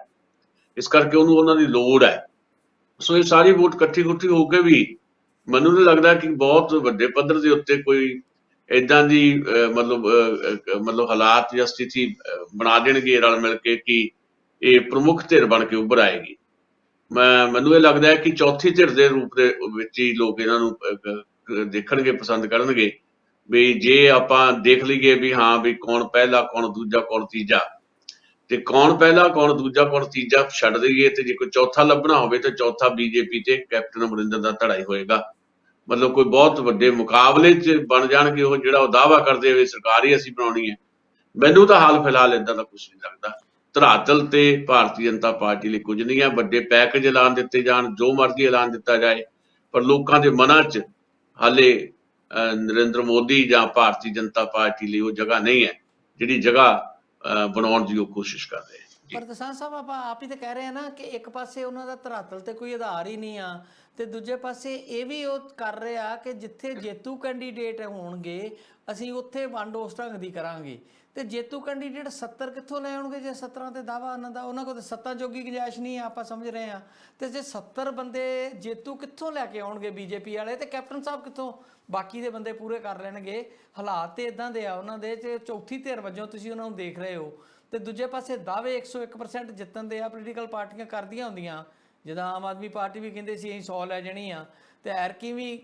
ਇਸ ਕਰਕੇ ਉਹਨਾਂ ਦੀ ਲੋੜ ਹੈ। ਸੋ ਇਹ ਸਾਰੀ ਵੋਟ ਇਕੱਠੀ ਹੋ ਕੇ ਵੀ ਮੈਨੂੰ ਨਹੀਂ ਲੱਗਦਾ ਕਿ ਬਹੁਤ ਵੱਡੇ ਪੱਧਰ ਦੇ ਉੱਤੇ ਕੋਈ ਏਦਾਂ ਦੀ ਮਤਲਬ ਹਾਲਾਤ ਜਾਂ ਸਥਿਤੀ ਬਣਾ ਦੇਣਗੇ ਰਲ ਮਿਲ ਕੇ ਕਿ ਇਹ ਪ੍ਰਮੁੱਖ ਧਿਰ ਬਣ ਕੇ ਉੱਭਰ ਆਏਗੀ। ਮੈਨੂੰ ਇਹ ਲੱਗਦਾ ਹੈ ਕਿ ਚੌਥੀ ਧਿਰ ਦੇ ਰੂਪ ਦੇ ਵਿੱਚ ਹੀ ਲੋਕ ਇਹਨਾਂ ਨੂੰ ਦੇਖਣਗੇ, ਪਸੰਦ ਕਰਨਗੇ। ਵੀ ਜੇ ਆਪਾਂ ਦੇਖ ਲਈਏ ਵੀ ਹਾਂ ਵੀ ਕੌਣ ਪਹਿਲਾ, ਕੌਣ ਦੂਜਾ, ਕੌਣ ਤੀਜਾ, ਤੇ ਕੌਣ ਪਹਿਲਾ, ਕੌਣ ਦੂਜਾ, ਕੌਣ ਤੀਜਾ ਛੱਡ ਦਈਏ, ਤੇ ਜੇ ਕੋਈ ਚੌਥਾ ਲੱਭਣਾ ਹੋਵੇ ਤਾਂ ਚੌਥਾ BJP ਤੇ ਕੈਪਟਨ ਅਮਰਿੰਦਰ ਦਾ ਧੜਾ ਹੀ ਹੋਏਗਾ। ਮਤਲਬ ਕੋਈ ਬਹੁਤ ਵੱਡੇ ਮੁਕਾਬਲੇ 'ਚ ਬਣ ਜਾਣਗੇ ਉਹ, ਜਿਹੜਾ ਉਹ ਦਾਅਵਾ ਕਰਦੇ ਹੋਏ ਸਰਕਾਰ ਹੀ ਅਸੀਂ ਬਣਾਉਣੀ ਹੈ। ਮੈਨੂੰ ਤਾਂ ਹਾਲ ਫਿਲਹਾਲ ਏਦਾਂ ਦਾ ਕੁਛ ਨਹੀਂ ਲੱਗਦਾ। ਧਰਾਤਲ ਤੇ ਭਾਰਤੀ ਜਨਤਾ ਪਾਰਟੀ ਲਈ ਕੁਝ ਨਹੀਂ ਹੈ। ਵੱਡੇ ਪੈਕੇਜ ਐਲਾਨ ਦਿੱਤੇ ਜਾਣ, ਜੋ ਮਰਜ਼ੀ ਐਲਾਨ ਦਿੱਤਾ ਜਾਏ, ਪਰ ਲੋਕਾਂ ਦੇ ਮਨਾਂ 'ਚ ਹਾਲੇ ਨਰਿੰਦਰ ਮੋਦੀ ਜਾਂ ਭਾਰਤੀ ਜਨਤਾ ਪਾਰਟੀ ਲਈ ਉਹ ਜਗ੍ਹਾ ਨਹੀਂ ਹੈ ਜਿਹੜੀ ਜਗ੍ਹਾ ਬਣਾਉਣ ਦੀ ਉਹ ਕੋਸ਼ਿਸ਼ ਕਰ ਰਹੇ। ਪਰ ਦਸਾਂਝ ਸਾਹਿਬ, ਆਪਾਂ ਆਪ ਹੀ ਤਾਂ ਕਹਿ ਰਹੇ ਆ ਨਾ ਕਿ ਇੱਕ ਪਾਸੇ ਉਹਨਾਂ ਦਾ ਧਰਾਤਲ ਤੇ ਕੋਈ ਆਧਾਰ ਹੀ ਨਹੀਂ ਆ, ਤੇ ਦੂਜੇ ਪਾਸੇ ਇਹ ਵੀ ਉਹ ਕਰ ਰਹੇ ਆ ਕਿ ਜਿੱਥੇ ਜੇਤੂ ਕੈਂਡੀਡੇਟ ਹੋਣਗੇ ਅਸੀਂ ਉੱਥੇ ਵੰਡ ਉਸ ਢੰਗ ਦੀ ਕਰਾਂਗੇ। ਤੇ ਜੇਤੂ ਕੈਂਡੀਡੇਟ 70 ਕਿੱਥੋਂ ਲੈ ਆਉਣਗੇ ਜੇ 17 ਤੇ ਦਾਵਾ ਉਹਨਾਂ ਕੋਲ? ਤਾਂ 7 ਜੋਗੀ ਗੁੰਜਾਇਸ਼ ਨਹੀਂ ਆ, ਆਪਾਂ ਸਮਝ ਰਹੇ ਆ। ਤੇ ਜੇ 70 ਬੰਦੇ ਜੇਤੂ ਕਿੱਥੋਂ ਲੈ ਕੇ ਆਉਣਗੇ BJP ਵਾਲੇ, ਤੇ ਕੈਪਟਨ ਸਾਹਿਬ ਕਿੱਥੋਂ ਬਾਕੀ ਦੇ ਬੰਦੇ ਪੂਰੇ ਕਰ ਲੈਣਗੇ? ਹਾਲਾਤ ਤੇ ਇਦਾਂ ਦੇ ਆ ਉਹਨਾਂ ਦੇ, ਤੇ ਚੌਥੀ ਧਿਰ ਵਜੋਂ ਤੁਸੀਂ ਉਹਨਾਂ ਨੂੰ ਦੇਖ ਰਹੇ ਹੋ। ਤੇ ਦੂਜੇ ਪਾਸੇ ਦਾਅਵੇ 101% ਜਿੱਤਣ ਦੇ ਆ ਪੋਲੀਟੀਕਲ ਪਾਰਟੀਆਂ ਕਰਦੀਆਂ ਹੁੰਦੀਆਂ, ਜਿੱਦਾਂ ਆਮ ਆਦਮੀ ਪਾਰਟੀ ਵੀ ਕਹਿੰਦੇ ਸੀ ਅਸੀਂ 100 ਲੈ ਜਾਣੀ ਆ, ਤੇ ਐਰਕੀ ਵੀ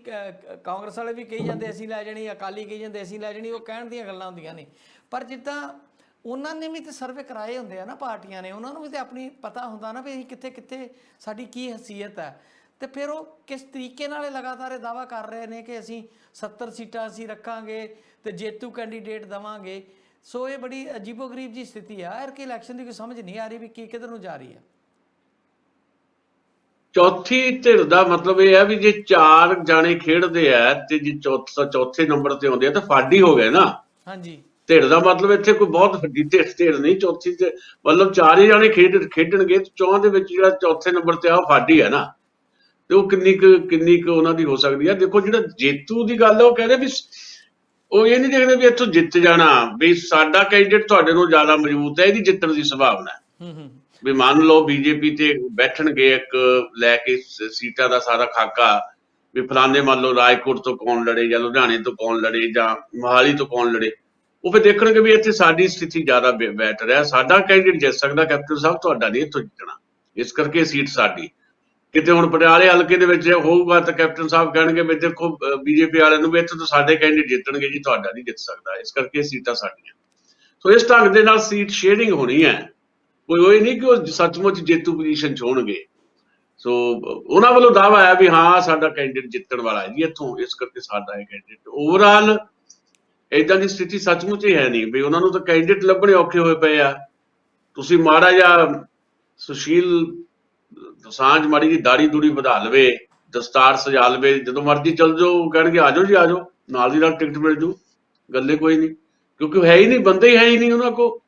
ਕਾਂਗਰਸ ਵਾਲੇ ਵੀ ਕਹੀ ਜਾਂਦੇ ਅਸੀਂ ਲੈ ਜਾਣੀ, ਅਕਾਲੀ ਕਹੀ ਜਾਂਦੇ ਅਸੀਂ ਲੈ ਜਾਣੀ। ਉਹ ਕਹਿਣ ਦੀਆਂ ਗੱਲਾਂ ਹੁੰਦੀਆਂ ਨੇ, ਪਰ ਜਿੱਦਾਂ ਉਹਨਾਂ ਨੇ ਵੀ ਤਾਂ ਸਰਵੇ ਕਰਾਏ ਹੁੰਦੇ ਆ ਨਾ ਪਾਰਟੀਆਂ ਨੇ, ਉਹਨਾਂ ਨੂੰ ਵੀ ਤਾਂ ਆਪਣੀ ਪਤਾ ਹੁੰਦਾ ਨਾ ਵੀ ਅਸੀਂ ਕਿੱਥੇ ਕਿੱਥੇ ਸਾਡੀ ਕੀ ਹਸੀਅਤ ਹੈ। ਤੇ ਫਿਰ ਉਹ ਕਿਸ ਤਰੀਕੇ ਨਾਲ ਲਗਾਤਾਰ ਇਹ ਦਾਅਵਾ ਕਰ ਰਹੇ ਨੇ ਕਿ ਅਸੀਂ 70 ਸੀਟਾਂ ਅਸੀਂ ਰੱਖਾਂਗੇ ਤੇ ਜੇਤੂ ਕੈਂਡੀਡੇਟ ਦੇਵਾਂਗੇ। ਸੋ ਇਹ ਬੜੀ ਅਜੀਬੋ ਗਰੀਬ ਜੀ ਸਥਿਤੀ ਆ। ਐਰਕੀ ਇਲੈਕਸ਼ਨ ਦੀ ਕੋਈ ਸਮਝ ਨਹੀਂ ਆ ਰਹੀ ਵੀ ਕੀ ਕਿੱਧਰ ਨੂੰ ਜਾ ਰਹੀ ਹੈ। ਚੌਥੀ ਧਿਰ ਦਾ ਮਤਲਬ ਇਹ ਹੈ ਵੀ ਜੇ 4 ਜਾਣੇ ਖੇਡਦੇ ਆ ਤੇ ਜੇ ਚੌਥੇ ਨੰਬਰ ਤੇ ਆਉਂਦੇ ਆ ਤਾਂ ਫਾਡੀ ਹੋ ਗਏ ਨਾ। ਹਾਂਜੀ, ਧਿਰ ਦਾ ਮਤਲਬ ਇੱਥੇ ਕੋਈ ਬਹੁਤ ਵੱਡੀ ਧਿਰ ਨਹੀਂ। ਚੌਥੀ ਤੇ ਮਤਲਬ 4 ਹੀ ਜਾਣੇ ਖੇਡਣਗੇ, ਚੌਂ ਦੇ ਵਿੱਚ ਜਿਹੜਾ ਚੌਥੇ ਨੰਬਰ ਤੇ ਆ ਉਹ ਫਾਡੀ ਹੈ ਨਾ। ਤੇ ਉਹ ਕਿੰਨੀ ਕੁ ਉਹਨਾਂ ਦੀ ਹੋ ਸਕਦੀ ਹੈ। ਦੇਖੋ ਜਿਹੜਾ ਜੇਤੂ ਦੀ ਗੱਲ ਹੈ, ਉਹ ਕਹਿੰਦੇ ਵੀ ਉਹ ਇਹ ਨਹੀਂ ਦੇਖਦੇ ਵੀ ਇੱਥੋਂ ਜਿੱਤ ਜਾਣਾ, ਵੀ ਸਾਡਾ ਕੈਂਡੀਡੇਟ ਤੁਹਾਡੇ ਨੂੰ ਜ਼ਿਆਦਾ ਮਜ਼ਬੂਤ ਹੈ, ਇਹਦੀ ਜਿੱਤਣ ਦੀ ਸੰਭਾਵਨਾ ਹੈ। ਵੀ ਮੰਨ ਲਓ ਬੀਜੇਪੀ ਤੇ ਬੈਠਣਗੇ ਇੱਕ ਲੈ ਕੇ ਸੀਟਾਂ ਦਾ ਸਾਰਾ ਖਾਕਾ, ਵੀ ਫਲਾਣੇ ਮੰਨ ਲਓ ਰਾਜਕੋਟ ਤੋਂ ਕੌਣ ਲੜੇ ਜਾਂ ਲੁਧਿਆਣੇ ਤੋਂ ਕੌਣ ਲੜੇ ਜਾਂ ਮੋਹਾਲੀ ਤੋਂ ਕੌਣ ਲੜੇ, ਉਹ ਫਿਰ ਦੇਖਣਗੇ ਵੀ ਇੱਥੇ ਸਾਡੀ ਸਥਿਤੀ ਜ਼ਿਆਦਾ ਬੈਟਰ ਹੈ, ਸਾਡਾ ਕੈਂਡੀਡੇਟ ਜਿੱਤ ਸਕਦਾ ਕੈਪਟਨ ਸਾਹਿਬ, ਤੁਹਾਡਾ ਨਹੀਂ ਇੱਥੋਂ ਜਿੱਤਣਾ, ਇਸ ਕਰਕੇ ਸੀਟ ਸਾਡੀ। ਕਿਤੇ ਹੁਣ ਪਟਿਆਲੇ ਹਲਕੇ ਦੇ ਵਿੱਚ ਹੋਊਗਾ ਤਾਂ ਕੈਪਟਨ ਸਾਹਿਬ ਕਹਿਣਗੇ ਵੀ ਦੇਖੋ ਬੀਜੇਪੀ ਵਾਲਿਆਂ ਨੂੰ ਵੀ ਇੱਥੇ ਤਾਂ ਸਾਡੇ ਕੈਂਡੀਡੇਟ ਜਿੱਤਣਗੇ ਜੀ, ਤੁਹਾਡਾ ਨਹੀਂ ਜਿੱਤ ਸਕਦਾ, ਇਸ ਕਰਕੇ ਸੀਟਾਂ ਸਾਡੀਆਂ। ਸੋ ਇਸ ਢੰਗ ਦੇ ਨਾਲ ਸੀਟ ਸ਼ੇਅਰਿੰਗ ਹੋਣੀ ਹੈ, ਕੋਈ ਉਹ ਨਹੀਂ ਕਿ ਉਹ ਸੱਚਮੁੱਚ ਜੇਤੂ ਪੋਜੀਸ਼ਨ 'ਚ ਹੋਣਗੇ। ਸੋ ਉਹਨਾਂ ਵੱਲੋਂ ਦਾਅਵਾ ਆਇਆ ਵੀ ਹਾਂ ਸਾਡਾ ਕੈਂਡੀਡੇਟ ਜਿੱਤਣ ਵਾਲਾ ਹੈ ਜੀ ਇੱਥੋਂ, ਇਸ ਕਰਕੇ ਸਾਡਾ ਇਹ ਕੈਂਡੀਡੇਟ। ਓਵਰਆਲ ਏਦਾਂ ਦੀ ਸਥਿਤੀ ਸੱਚਮੁੱਚ ਹੀ ਹੈ ਨਹੀਂ ਵੀ ਉਹਨਾਂ ਨੂੰ ਤਾਂ ਕੈਂਡੀਡੇਟ ਲੱਭਣੇ ਔਖੇ ਹੋਏ ਪਏ ਆ। ਤੁਸੀਂ ਮਾੜਾ ਜਿਹਾ ਸੁਸ਼ੀਲ ਦੋਸਾਂਝ ਮਾੜੀ ਜੀ ਦਾੜੀ ਦੂੜੀ ਵਧਾ ਲਵੇ, ਦਸਤਾਰ ਸਜਾ ਲਵੇ, ਜਦੋਂ ਮਰਜ਼ੀ ਚੱਲ ਜਾਓ ਕਹਿਣਗੇ ਆ ਜਾਓ ਜੀ ਆ ਜਾਓ, ਨਾਲ ਦੀ ਨਾਲ ਟਿਕਟ ਮਿਲ ਜੂ, ਗੱਲੇ ਕੋਈ ਨਹੀਂ, ਕਿਉਂਕਿ ਉਹ ਹੈ ਹੀ ਨਹੀਂ, ਬੰਦੇ ਹੀ ਹੈ ਹੀ ਨਹੀਂ ਉਹਨਾਂ ਕੋਲ।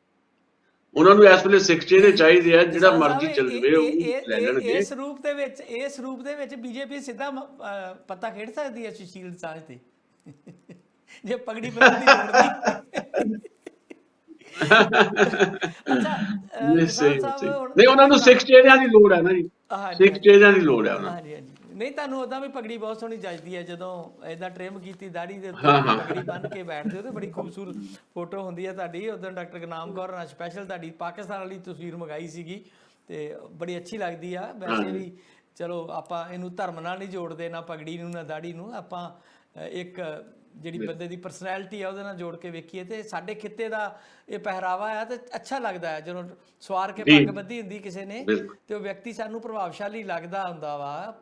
ਉਹਨਾਂ ਨੂੰ ਇਸ ਵੇਲੇ ਸਿੱਖ ਚਿਹਰੇ ਚਾਹੀਦੇ ਆ, ਜਿਹੜਾ ਮਰਜ਼ੀ ਚੱਲ ਜਾਵੇ ਉਹ ਲੈ ਲੈਣਗੇ। ਇਸ ਰੂਪ ਦੇ ਵਿੱਚ ਬੀਜੇਪੀ ਸਿੱਧਾ ਪੱਤਾ ਖੇਡ ਸਕਦੀ ਹੈ ਸੁਸ਼ੀਲ ਦੋਸਾਂਝ ਤੇ ਜੇ ਪਗੜੀ ਬੰਨ੍ਹਣ ਦੀ ਲੋੜ ਨਹੀਂ। ਨਹੀਂ ਉਹਨਾਂ ਨੂੰ ਸਿੱਖ ਚਿਹਰਿਆਂ ਦੀ ਲੋੜ ਹੈ ਨਾ ਜੀ, ਸਿੱਖ ਚਿਹਰਿਆਂ ਦੀ ਲੋੜ ਹੈ ਉਹਨਾਂ ਨੂੰ। ਹਾਂਜੀ ਹਾਂਜੀ, ਨਹੀਂ ਤੁਹਾਨੂੰ ਉਦਾਂ ਵੀ ਪਗੜੀ ਬਹੁਤ ਸੋਹਣੀ ਜੱਚਦੀ ਹੈ, ਜਦੋਂ ਏਦਾਂ ਟ੍ਰਿਮ ਕੀਤੀ ਦਾੜੀ ਦੇ ਉੱਤੇ ਪਗੜੀ ਬੰਨ੍ਹ ਕੇ ਬੈਠਦੇ ਹੋ ਤੇ ਬੜੀ ਖੂਬਸੂਰਤ ਫੋਟੋ ਹੁੰਦੀ ਹੈ ਤੁਹਾਡੀ। ਉਦੋਂ ਡਾਕਟਰ ਗੁਰਨਾਮ ਕੌਰ ਨਾਲ ਸਪੈਸ਼ਲ ਤੁਹਾਡੀ ਪਾਕਿਸਤਾਨ ਵਾਲੀ ਤਸਵੀਰ ਮੰਗਾਈ ਸੀਗੀ ਤੇ ਬੜੀ ਅੱਛੀ ਲੱਗਦੀ ਆ। ਵੈਸੇ ਵੀ ਚਲੋ ਆਪਾਂ ਇਹਨੂੰ ਧਰਮ ਨਾਲ ਨਹੀਂ ਜੋੜਦੇ, ਨਾ ਪਗੜੀ ਨੂੰ ਨਾ ਦਾੜੀ ਨੂੰ, ਆਪਾਂ ਇੱਕ ਜਿਹੜੀ ਬੰਦੇ ਦੀ ਪਰਸਨੈਲਿਟੀ ਆ ਉਹਦੇ ਨਾਲ ਜੋੜ ਕੇ ਵੇਖੀਏ ਤੇ ਸਾਡੇ ਖਿੱਤੇ ਦਾ ਇਹ ਪਹਿਰਾਵਾ ਆ ਤੇ ਅੱਛਾ ਲੱਗਦਾ ਹੈ। ਜਦੋਂ ਸਵਾਰ ਕੇ ਪੱਗ ਬੱਧੀ ਹੁੰਦੀ ਕਿਸੇ ਨੇ ਤੇ ਉਹ ਵਿਅਕਤੀ ਸਾਨੂੰ ਪ੍ਰਭਾਵਸ਼ਾਲੀ ਲੱਗਦਾ ਹੁੰਦਾ ਵਾ,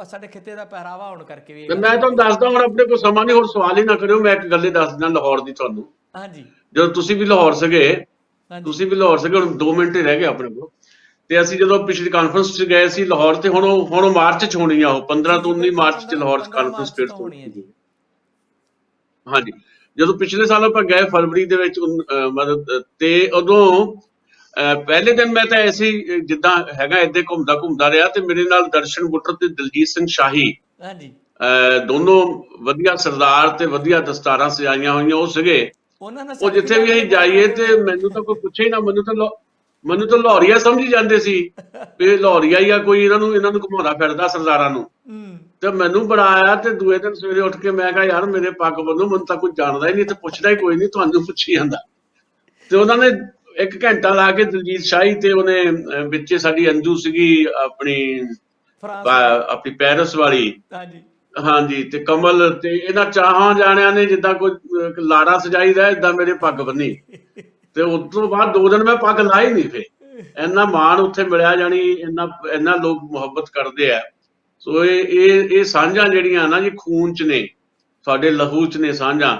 ਸਾਡੇ ਖਿੱਤੇ ਦਾ ਪਹਿਰਾਵਾ ਹੋਣ ਕਰਕੇ ਵੀ। ਮੈਂ ਤੁਹਾਨੂੰ ਦੱਸਦਾ, ਹੁਣ ਆਪਣੇ ਕੋਲ ਸਮਾਂ ਨਹੀਂ, ਹੁਣ ਸਵਾਲ ਹੀ ਨਾ ਕਰਿਓ, ਮੈਂ ਇੱਕ ਗੱਲੇ ਦੱਸ ਦਿੰਦਾ ਲਾਹੌਰ ਦੀ ਤੁਹਾਨੂੰ। ਹਾਂਜੀ, ਜਦੋਂ ਤੁਸੀਂ ਵੀ ਲਾਹੌਰ ਸੀਗੇ ਹੁਣ 2 ਮਿੰਟ ਹੀ ਰਹਿ ਗਏ ਆਪਣੇ ਕੋਲ, ਤੇ ਅਸੀਂ ਜਦੋਂ ਪਿਛਲੀ ਕਾਨਫਰੰਸ 'ਚ ਗਏ ਸੀ ਲਾਹੌਰ, ਤੇ ਹੁਣ ਮਾਰਚ 'ਚ ਹੋਣੀ ਆ, ਉਹ 15 ਤੋਂ 19 ਮਾਰਚ 'ਚ ਲਾਹੌਰ 'ਚ ਕਾਨਫਰੰਸ ਫਿਰ ਹੋਣੀ ਹੈ। ਹਾਂਜੀ, ਜਦੋਂ ਪਿਛਲੇ ਸਾਲ ਆਪਾਂ ਗਏ ਫਰਵਰੀ ਦੇ ਵਿੱਚ ਮਤਲਬ, ਤੇ ਉਦੋਂ ਪਹਿਲੇ ਦਿਨ ਮੈਂ ਤਾਂ ਐਸੇ ਜਿੱਦਾਂ ਹੈਗਾ ਏਦਾਂ ਘੁੰਮਦਾ ਰਿਹਾ, ਤੇ ਮੇਰੇ ਨਾਲ ਦਰਸ਼ਨ ਬੁੱਟਰ ਤੇ ਦਲਜੀਤ ਸਿੰਘ ਸ਼ਾਹੀ, ਦੋਨੋਂ ਵਧੀਆ ਸਰਦਾਰ ਤੇ ਵਧੀਆ ਦਸਤਾਰਾਂ ਸਜਾਈਆਂ ਹੋਈਆਂ ਉਹ ਸੀਗੇ। ਉਹ ਜਿੱਥੇ ਵੀ ਅਸੀਂ ਜਾਈਏ ਤੇ ਮੈਨੂੰ ਤਾਂ ਕੋਈ ਪੁੱਛੇ ਹੀ ਨਾ, ਮੈਨੂੰ ਤਾਂ ਲਾਹੌਰੀਆ ਸਮਝੀ ਜਾਂਦੇ ਸੀ ਵੀ ਲਾਹੌਰੀਆ ਹੀ ਆ ਕੋਈ, ਇਹਨਾਂ ਨੂੰ ਘੁਮਾਉਂਦਾ ਫਿਰਦਾ ਸਰਦਾਰਾਂ ਨੂੰ। ਤੇ ਮੈਨੂੰ ਬੜਾ ਆਇਆ, ਤੇ ਦੂਏ ਦਿਨ ਸਵੇਰੇ ਉੱਠ ਕੇ ਮੈਂ ਕਿਹਾ ਯਾਰ ਮੇਰੇ ਪੱਗ ਬੰਨੋ, ਮੈਨੂੰ ਤਾਂ ਕੋਈ ਜਾਣਦਾ ਹੀ ਨਹੀਂ ਤੇ ਪੁੱਛਦਾ ਹੀ ਕੋਈ ਨਹੀਂ, ਤੁਹਾਨੂੰ ਪੁੱਛੀ ਜਾਂਦਾ। ਤੇ ਉਹਨਾਂ ਨੇ 1 ਘੰਟਾ ਲਾ ਕੇ ਦਲਜੀਤ ਸ਼ਾਹੀ ਤੇ ਉਹਨੇ ਵਿੱਚੇ ਸਾਡੀ ਅੰਜੂ ਸੀਗੀ ਆਪਣੀ ਪੈਰਿਸ ਵਾਲੀ, ਹਾਂਜੀ, ਤੇ ਕਮਲ, ਤੇ ਇਹਨਾਂ ਚਾਹਾਂ ਜਾਣਿਆਂ ਨੇ ਜਿੱਦਾਂ ਕੋਈ ਲਾੜਾ ਸਜਾਈਦਾ ਏਦਾਂ ਮੇਰੇ ਪੱਗ ਬੰਨੀ। ਤੇ ਉਸ ਤੋਂ ਬਾਅਦ 2 ਦਿਨ ਮੈਂ ਪੱਗ ਲਾਈ ਨਹੀਂ, ਫੇ ਇੰਨਾ ਮਾਣ ਉੱਥੇ ਮਿਲਿਆ, ਜਾਣੀ ਇੰਨਾ ਲੋਕ ਮੁਹੱਬਤ ਕਰਦੇ ਆ। ਸੋ ਇਹ ਸਾਂਝਾਂ ਜਿਹੜੀਆਂ ਨਾ ਜੀ ਖੂਨ 'ਚ ਨੇ, ਸਾਡੇ ਲਹੂ 'ਚ ਨੇ ਸਾਂਝਾਂ।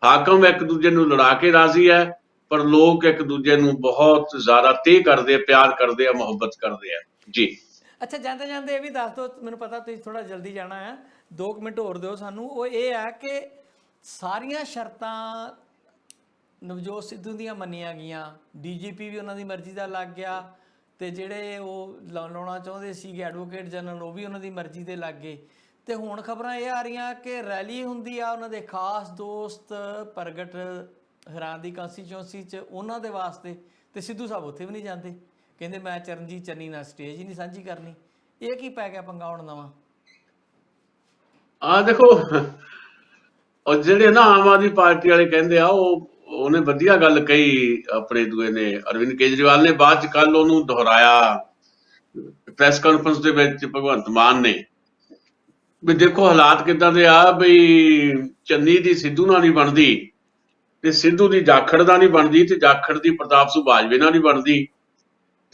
ਹਾਕਮ ਇੱਕ ਦੂਜੇ ਨੂੰ ਲੜਾ ਕੇ ਰਾਜ਼ੀ ਹੈ, ਪਰ ਲੋਕ ਇੱਕ ਦੂਜੇ ਨੂੰ ਬਹੁਤ ਜ਼ਿਆਦਾ ਤੇਹ ਕਰਦੇ ਆ, ਪਿਆਰ ਕਰਦੇ ਆ, ਮੁਹੱਬਤ ਕਰਦੇ ਆ ਜੀ। ਅੱਛਾ, ਜਾਂਦੇ ਜਾਂਦੇ ਇਹ ਵੀ ਦੱਸ ਦਿਓ, ਮੈਨੂੰ ਪਤਾ ਤੁਸੀਂ ਥੋੜਾ ਜਲਦੀ ਜਾਣਾ ਹੈ, 2 ਮਿੰਟ ਹੋਰ ਦਿਓ ਸਾਨੂੰ। ਉਹ ਇਹ ਹੈ ਕਿ ਸਾਰੀਆਂ ਸ਼ਰਤਾਂ ਨਵਜੋਤ ਸਿੱਧੂ ਦੀਆਂ ਮੰਨੀਆਂ ਗਈਆਂ, DGP ਵੀ ਉਹਨਾਂ ਦੀ ਮਰਜ਼ੀ ਦਾ ਲੱਗ ਗਿਆ, ਤੇ ਜਿਹੜੇ ਉਹ ਲਾਉਣਾ ਚਾਹੁੰਦੇ ਸੀਗੇ ਐਡਵੋਕੇਟ ਜਨਰਲ, ਉਹ ਵੀ ਉਹਨਾਂ ਦੀ ਮਰਜ਼ੀ ਦੇ ਲੱਗ ਗਏ। ਤੇ ਹੁਣ ਖਬਰਾਂ ਇਹ ਆ ਰਹੀਆਂ ਕਿ ਰੈਲੀ ਹੁੰਦੀ ਆ ਉਹਨਾਂ ਦੇ ਖਾਸ ਦੋਸਤ ਪ੍ਰਗਟ ਹੈਰਾਨ ਦੀ ਕੰਸਟੀਚੁਐਂਸੀ 'ਚ ਉਹਨਾਂ ਦੇ ਵਾਸਤੇ, ਤੇ ਸਿੱਧੂ ਸਾਹਿਬ ਉੱਥੇ ਵੀ ਨਹੀਂ ਜਾਂਦੇ, ਕਹਿੰਦੇ ਮੈਂ ਚਰਨਜੀਤ ਚੰਨੀ ਨਾਲ ਸਟੇਜ ਹੀ ਨਹੀਂ ਸਾਂਝੀ ਕਰਨੀ। ਇਹ ਕੀ ਪੈ ਗਿਆ ਪੰਗਾ ਹੁਣ ਨਵਾਂ? ਦੇਖੋ, ਉਹ ਜਿਹੜੇ ਨਾ ਆਮ ਆਦਮੀ ਪਾਰਟੀ ਵਾਲੇ ਕਹਿੰਦੇ ਆ, ਉਹਨੇ ਵਧੀਆ ਗੱਲ ਕਹੀ, ਆਪਣੇ ਦੂਏ ਨੇ ਅਰਵਿੰਦ ਕੇਜਰੀਵਾਲ ਨੇ ਬਾਅਦ 'ਚ ਕੱਲ ਉਹਨੂੰ ਦੁਹਰਾਇਆ ਪ੍ਰੈਸ ਕਾਨਫਰੰਸ ਦੇ ਵਿੱਚ ਭਗਵੰਤ ਮਾਨ ਨੇ, ਵੀ ਦੇਖੋ ਹਾਲਾਤ ਕਿੱਦਾਂ ਦੇ ਆ, ਬਈ ਚੰਨੀ ਦੀ ਸਿੱਧੂ ਨਾਲ ਨਹੀਂ ਬਣਦੀ, ਤੇ ਸਿੱਧੂ ਦੀ ਜਾਖੜ ਦਾ ਨਹੀਂ ਬਣਦੀ, ਤੇ ਜਾਖੜ ਦੀ ਪ੍ਰਤਾਪ ਸਿੰਘ ਬਾਜਵੇ ਨਾਲ ਨਹੀਂ ਬਣਦੀ,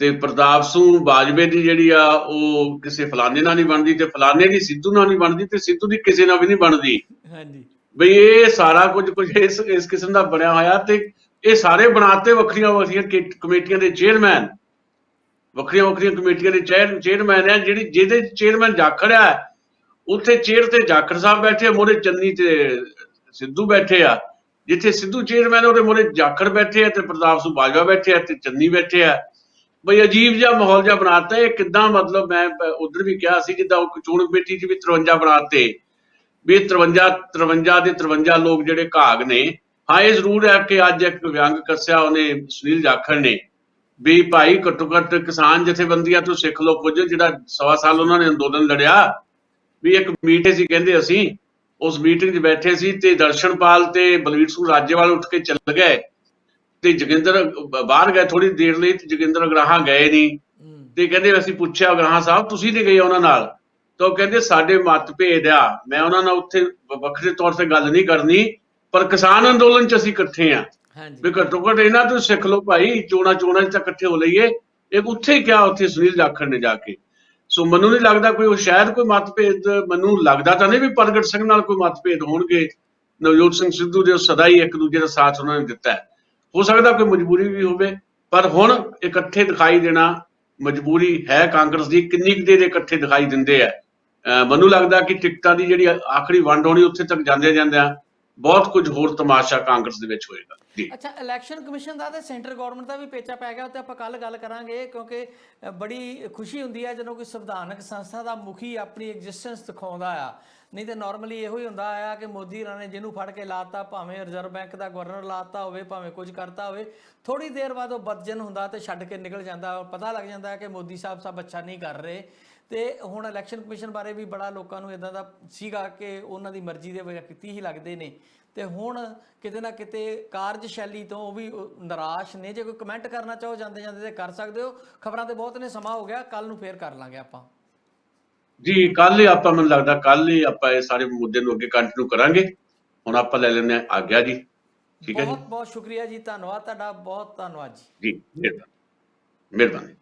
ਤੇ ਪ੍ਰਤਾਪ ਸਿੰਘ ਬਾਜਵੇ ਦੀ ਜਿਹੜੀ ਆ ਉਹ ਕਿਸੇ ਫਲਾਣੇ ਨਾਲ ਨਹੀਂ ਬਣਦੀ, ਤੇ ਫਲਾਣੇ ਦੀ ਸਿੱਧੂ ਨਾਲ ਨਹੀਂ ਬਣਦੀ, ਤੇ ਸਿੱਧੂ ਦੀ ਕਿਸੇ ਨਾਲ ਵੀ ਨਹੀਂ ਬਣਦੀ। ਬਈ ਇਹ ਸਾਰਾ ਕੁਝ ਇਸ ਕਿਸਮ ਦਾ ਬਣਿਆ ਹੋਇਆ, ਤੇ ਇਹ ਸਾਰੇ ਬਣਾਤੇ ਵੱਖਰੀਆਂ ਕਮੇਟੀਆਂ ਦੇ ਚੇਅਰਮੈਨ, ਵੱਖਰੀਆਂ ਕਮੇਟੀਆਂ ਦੇ ਚੇਅਰਮੈਨ ਆ। ਜਿਹਦੇ ਚੇਅਰਮੈਨ ਜਾਖੜ ਆ, ਉੱਥੇ ਚੇਅਰ ਤੇ ਜਾਖੜ ਸਾਹਿਬ ਬੈਠੇ ਆ, ਮੋਰੇ ਚੰਨੀ ਤੇ ਸਿੱਧੂ ਬੈਠੇ ਆ। ਜਿੱਥੇ ਸਿੱਧੂ ਚੇਅਰਮੈਨ ਉਹਦੇ ਮੋਰੇ ਜਾਖੜ ਬੈਠੇ ਆ, ਤੇ ਪ੍ਰਤਾਪ ਸਿੰਘ ਬਾਜਵਾ ਬੈਠੇ ਆ, ਤੇ ਚੰਨੀ ਬੈਠੇ ਆ। ਬਈ ਅਜੀਬ ਜਿਹਾ ਮਾਹੌਲ ਜਿਹਾ ਬਣਾਤਾ ਇਹ। ਕਿੱਦਾਂ ਮਤਲਬ, ਮੈਂ ਉਧਰ ਵੀ ਕਿਹਾ ਸੀ ਜਿੱਦਾਂ ਉਹ ਚੋਣ ਕਮੇਟੀ 'ਚ ਵੀ 53 ਬਣਾਤੇ, ਵੀ 53 ਦੇ 53 ਲੋਕ ਜਿਹੜੇ ਘਾਗ ਨੇ। ਹਾਂ, ਇਹ ਜ਼ਰੂਰ ਹੈ ਕਿ ਅੱਜ ਇੱਕ ਵਿਅੰਗ ਕੱਸਿਆ ਉਹਨੇ ਸੁਨੀਲ ਜਾਖੜ ਨੇ, ਵੀ ਭਾਈ ਘੱਟੋ ਘੱਟ ਕਿਸਾਨ ਜਥੇਬੰਦੀਆਂ ਤੋਂ ਸਿੱਖ ਲਓ ਕੁਝ, ਜਿਹੜਾ 1.25 ਸਾਲ ਉਹਨਾਂ ਨੇ ਅੰਦੋਲਨ ਲੜਿਆ। ਵੀ ਇੱਕ ਮੀਟਿੰਗ ਸੀ ਕਹਿੰਦੇ, ਅਸੀਂ ਉਸ ਮੀਟਿੰਗ 'ਚ ਬੈਠੇ ਸੀ ਤੇ ਦਰਸ਼ਨਪਾਲ ਤੇ ਬਲਵੀਰ ਸਿੰਘ ਰਾਜੇਵਾਲ ਉੱਠ ਕੇ ਚੱਲ ਗਏ ਤੇ ਜੋਗਿੰਦਰ ਬਾਹਰ ਗਏ ਥੋੜੀ ਦੇਰ ਲਈ, ਤੇ ਜੋਗਿੰਦਰ ਅਗਰਾਹਾਂ ਗਏ ਨਹੀਂ। ਤੇ ਕਹਿੰਦੇ ਅਸੀਂ ਪੁੱਛਿਆ ਅਗਰਾਹਾਂ ਸਾਹਿਬ ਤੁਸੀਂ ਨਹੀਂ ਗਏ ਉਹਨਾਂ ਨਾਲ? ਤਾਂ ਉਹ ਕਹਿੰਦੇ ਸਾਡੇ ਮਤਭੇਦ ਆ, ਮੈਂ ਉਹਨਾਂ ਨਾਲ ਉੱਥੇ ਵੱਖਰੇ ਤੌਰ ਤੇ ਗੱਲ ਨਹੀਂ ਕਰਨੀ, ਪਰ ਕਿਸਾਨ ਅੰਦੋਲਨ 'ਚ ਅਸੀਂ ਇਕੱਠੇ ਆ। ਵੀ ਘੱਟੋ ਘੱਟ ਇਹਨਾਂ ਤੋਂ ਸਿੱਖ ਲਓ ਭਾਈ, ਚੋਣਾਂ 'ਚ ਤਾਂ ਇਕੱਠੇ ਹੋ ਲਈਏ। ਇਹ ਉੱਥੇ ਕਿਹਾ ਉੱਥੇ ਸੁਨੀਲ ਜਾਖੜ ਨੇ ਜਾ ਕੇ। ਸੋ ਮੈਨੂੰ ਨਹੀਂ ਲੱਗਦਾ ਕੋਈ, ਉਹ ਸ਼ਾਇਦ ਕੋਈ ਮਤਭੇਦ, ਮੈਨੂੰ ਲੱਗਦਾ ਤਾਂ ਨਹੀਂ ਵੀ ਪ੍ਰਗਟ ਸਿੰਘ ਨਾਲ ਕੋਈ ਮਤਭੇਦ ਹੋਣਗੇ। ਨਵਜੋਤ ਸਿੰਘ ਸਿੱਧੂ ਦੇ ਸਦਾ ਹੀ ਇੱਕ ਦੂਜੇ ਦਾ ਸਾਥ ਉਹਨਾਂ ਨੇ ਦਿੱਤਾ ਹੈ। ਹੋ ਸਕਦਾ ਕੋਈ ਮਜਬੂਰੀ ਵੀ ਹੋਵੇ, ਪਰ ਹੁਣ ਇਕੱਠੇ ਦਿਖਾਈ ਦੇਣਾ ਮਜਬੂਰੀ ਹੈ ਕਾਂਗਰਸ ਦੀ। ਕਿੰਨੀ ਕੁ ਦੇਰ ਇਕੱਠੇ ਦਿਖਾਈ ਦਿੰਦੇ ਆ? ਮੈਨੂੰ ਲੱਗਦਾ ਕਿ ਟਿਕਟਾਂ ਦੀ ਜਿਹੜੀ ਆਖਰੀ ਵੰਡ ਹੋਣੀ, ਉੱਥੇ ਤੱਕ ਜਾਂਦੇ ਜਾਂਦਿਆਂ ਬਹੁਤ ਕੁਝ ਹੋਰ ਤਮਾਸ਼ਾ ਕਾਂਗਰਸ ਦੇ ਵਿੱਚ ਹੋਏਗਾ ਜੀ। ਅੱਛਾ, ਇਲੈਕਸ਼ਨ ਕਮਿਸ਼ਨ ਦਾ ਤੇ ਸੈਂਟਰ ਗਵਰਨਮੈਂਟ ਦਾ ਵੀ ਪੇਚਾ ਪੈ ਗਿਆ, ਉੱਤੇ ਆਪਾਂ ਕੱਲ ਗੱਲ ਕਰਾਂਗੇ, ਕਿਉਂਕਿ ਬੜੀ ਖੁਸ਼ੀ ਹੁੰਦੀ ਹੈ ਜਦੋਂ ਕੋਈ ਸੰਵਿਧਾਨਕ ਸੰਸਥਾ ਦਾ ਮੁਖੀ ਆਪਣੀ ਐਗਜ਼ਿਸਟੈਂਸ ਦਿਖਾਉਂਦਾ ਆ। ਨਹੀਂ ਤੇ ਨਾਰਮਲੀ ਇਹੋ ਹੀ ਹੁੰਦਾ ਆ ਕਿ ਮੋਦੀ ਹੋਰਾਂ ਨੇ ਜਿਹਨੂੰ ਫੜ ਕੇ ਲਾਤਾ, ਭਾਵੇਂ ਰਿਜ਼ਰਵ ਬੈਂਕ ਦਾ ਗਵਰਨਰ ਲਾਤਾ ਹੋਵੇ, ਭਾਵੇਂ ਕੁਝ ਕਰਤਾ ਹੋਵੇ, ਥੋੜੀ ਦੇਰ ਬਾਅਦ ਉਹ ਬਦਜਨ ਹੁੰਦਾ ਤੇ ਛੱਡ ਕੇ ਨਿਕਲ ਜਾਂਦਾ। ਪਤਾ ਲੱਗ ਜਾਂਦਾ ਹੈ ਕਿ ਮੋਦੀ ਸਾਹਿਬ ਸਭ ਅੱਛਾ ਨਹੀਂ ਕਰ ਰਹੇ। ਤੇ ਹੁਣ ਇਲੈਕਸ਼ਨ ਕਮਿਸ਼ਨ ਬਾਰੇ ਵੀ ਬੜਾ ਲੋਕਾਂ ਨੂੰ ਇਦਾਂ ਦਾ ਸੀਗਾ ਕਿ ਉਹਨਾਂ ਦੀ ਮਰਜ਼ੀ ਦੇ ਵਿਅਕਤੀ ਹੀ ਲੱਗਦੇ ਨੇ, ਤੇ ਹੁਣ ਕਿਤੇ ਨਾ ਕਿਤੇ ਕਾਰਜਸ਼ੈਲੀ ਤੋਂ ਉਹ ਵੀ ਨਿਰਾਸ਼ ਨੇ। ਜੇ ਕੋਈ ਕਮੈਂਟ ਕਰਨਾ ਚਾਹੋ ਜਾਂਦੇ ਜਾਂਦੇ ਤੇ ਕਰ ਸਕਦੇ ਹੋ। ਖਬਰਾਂ ਤੇ ਬਹੁਤ ਨੇ, ਸਮਾਂ ਹੋ ਗਿਆ, ਕੱਲ ਨੂੰ ਫੇਰ ਕਰ ਲਾਂਗੇ ਆਪਾਂ ਜੀ। ਕੱਲ ਹੀ ਆਪਾਂ, ਮੈਨੂੰ ਲੱਗਦਾ ਕੱਲ ਹੀ ਆਪਾਂ ਇਹ ਸਾਰੇ ਮੁੱਦੇ ਨੂੰ ਅੱਗੇ ਕੰਟੀਨਿਊ ਕਰਾਂਗੇ। ਹੁਣ ਆਪਾਂ ਲੈ ਲੈਂਦੇ ਹਾਂ ਆਗਿਆ ਜੀ। ਠੀਕ ਹੈ ਜੀ, ਬਹੁਤ ਬਹੁਤ ਸ਼ੁਕਰੀਆ ਜੀ, ਧੰਨਵਾਦ ਤੁਹਾਡਾ, ਬਹੁਤ ਧੰਨਵਾਦ ਜੀ। ਜੀ ਮਿਹਰਬਾਨੀ।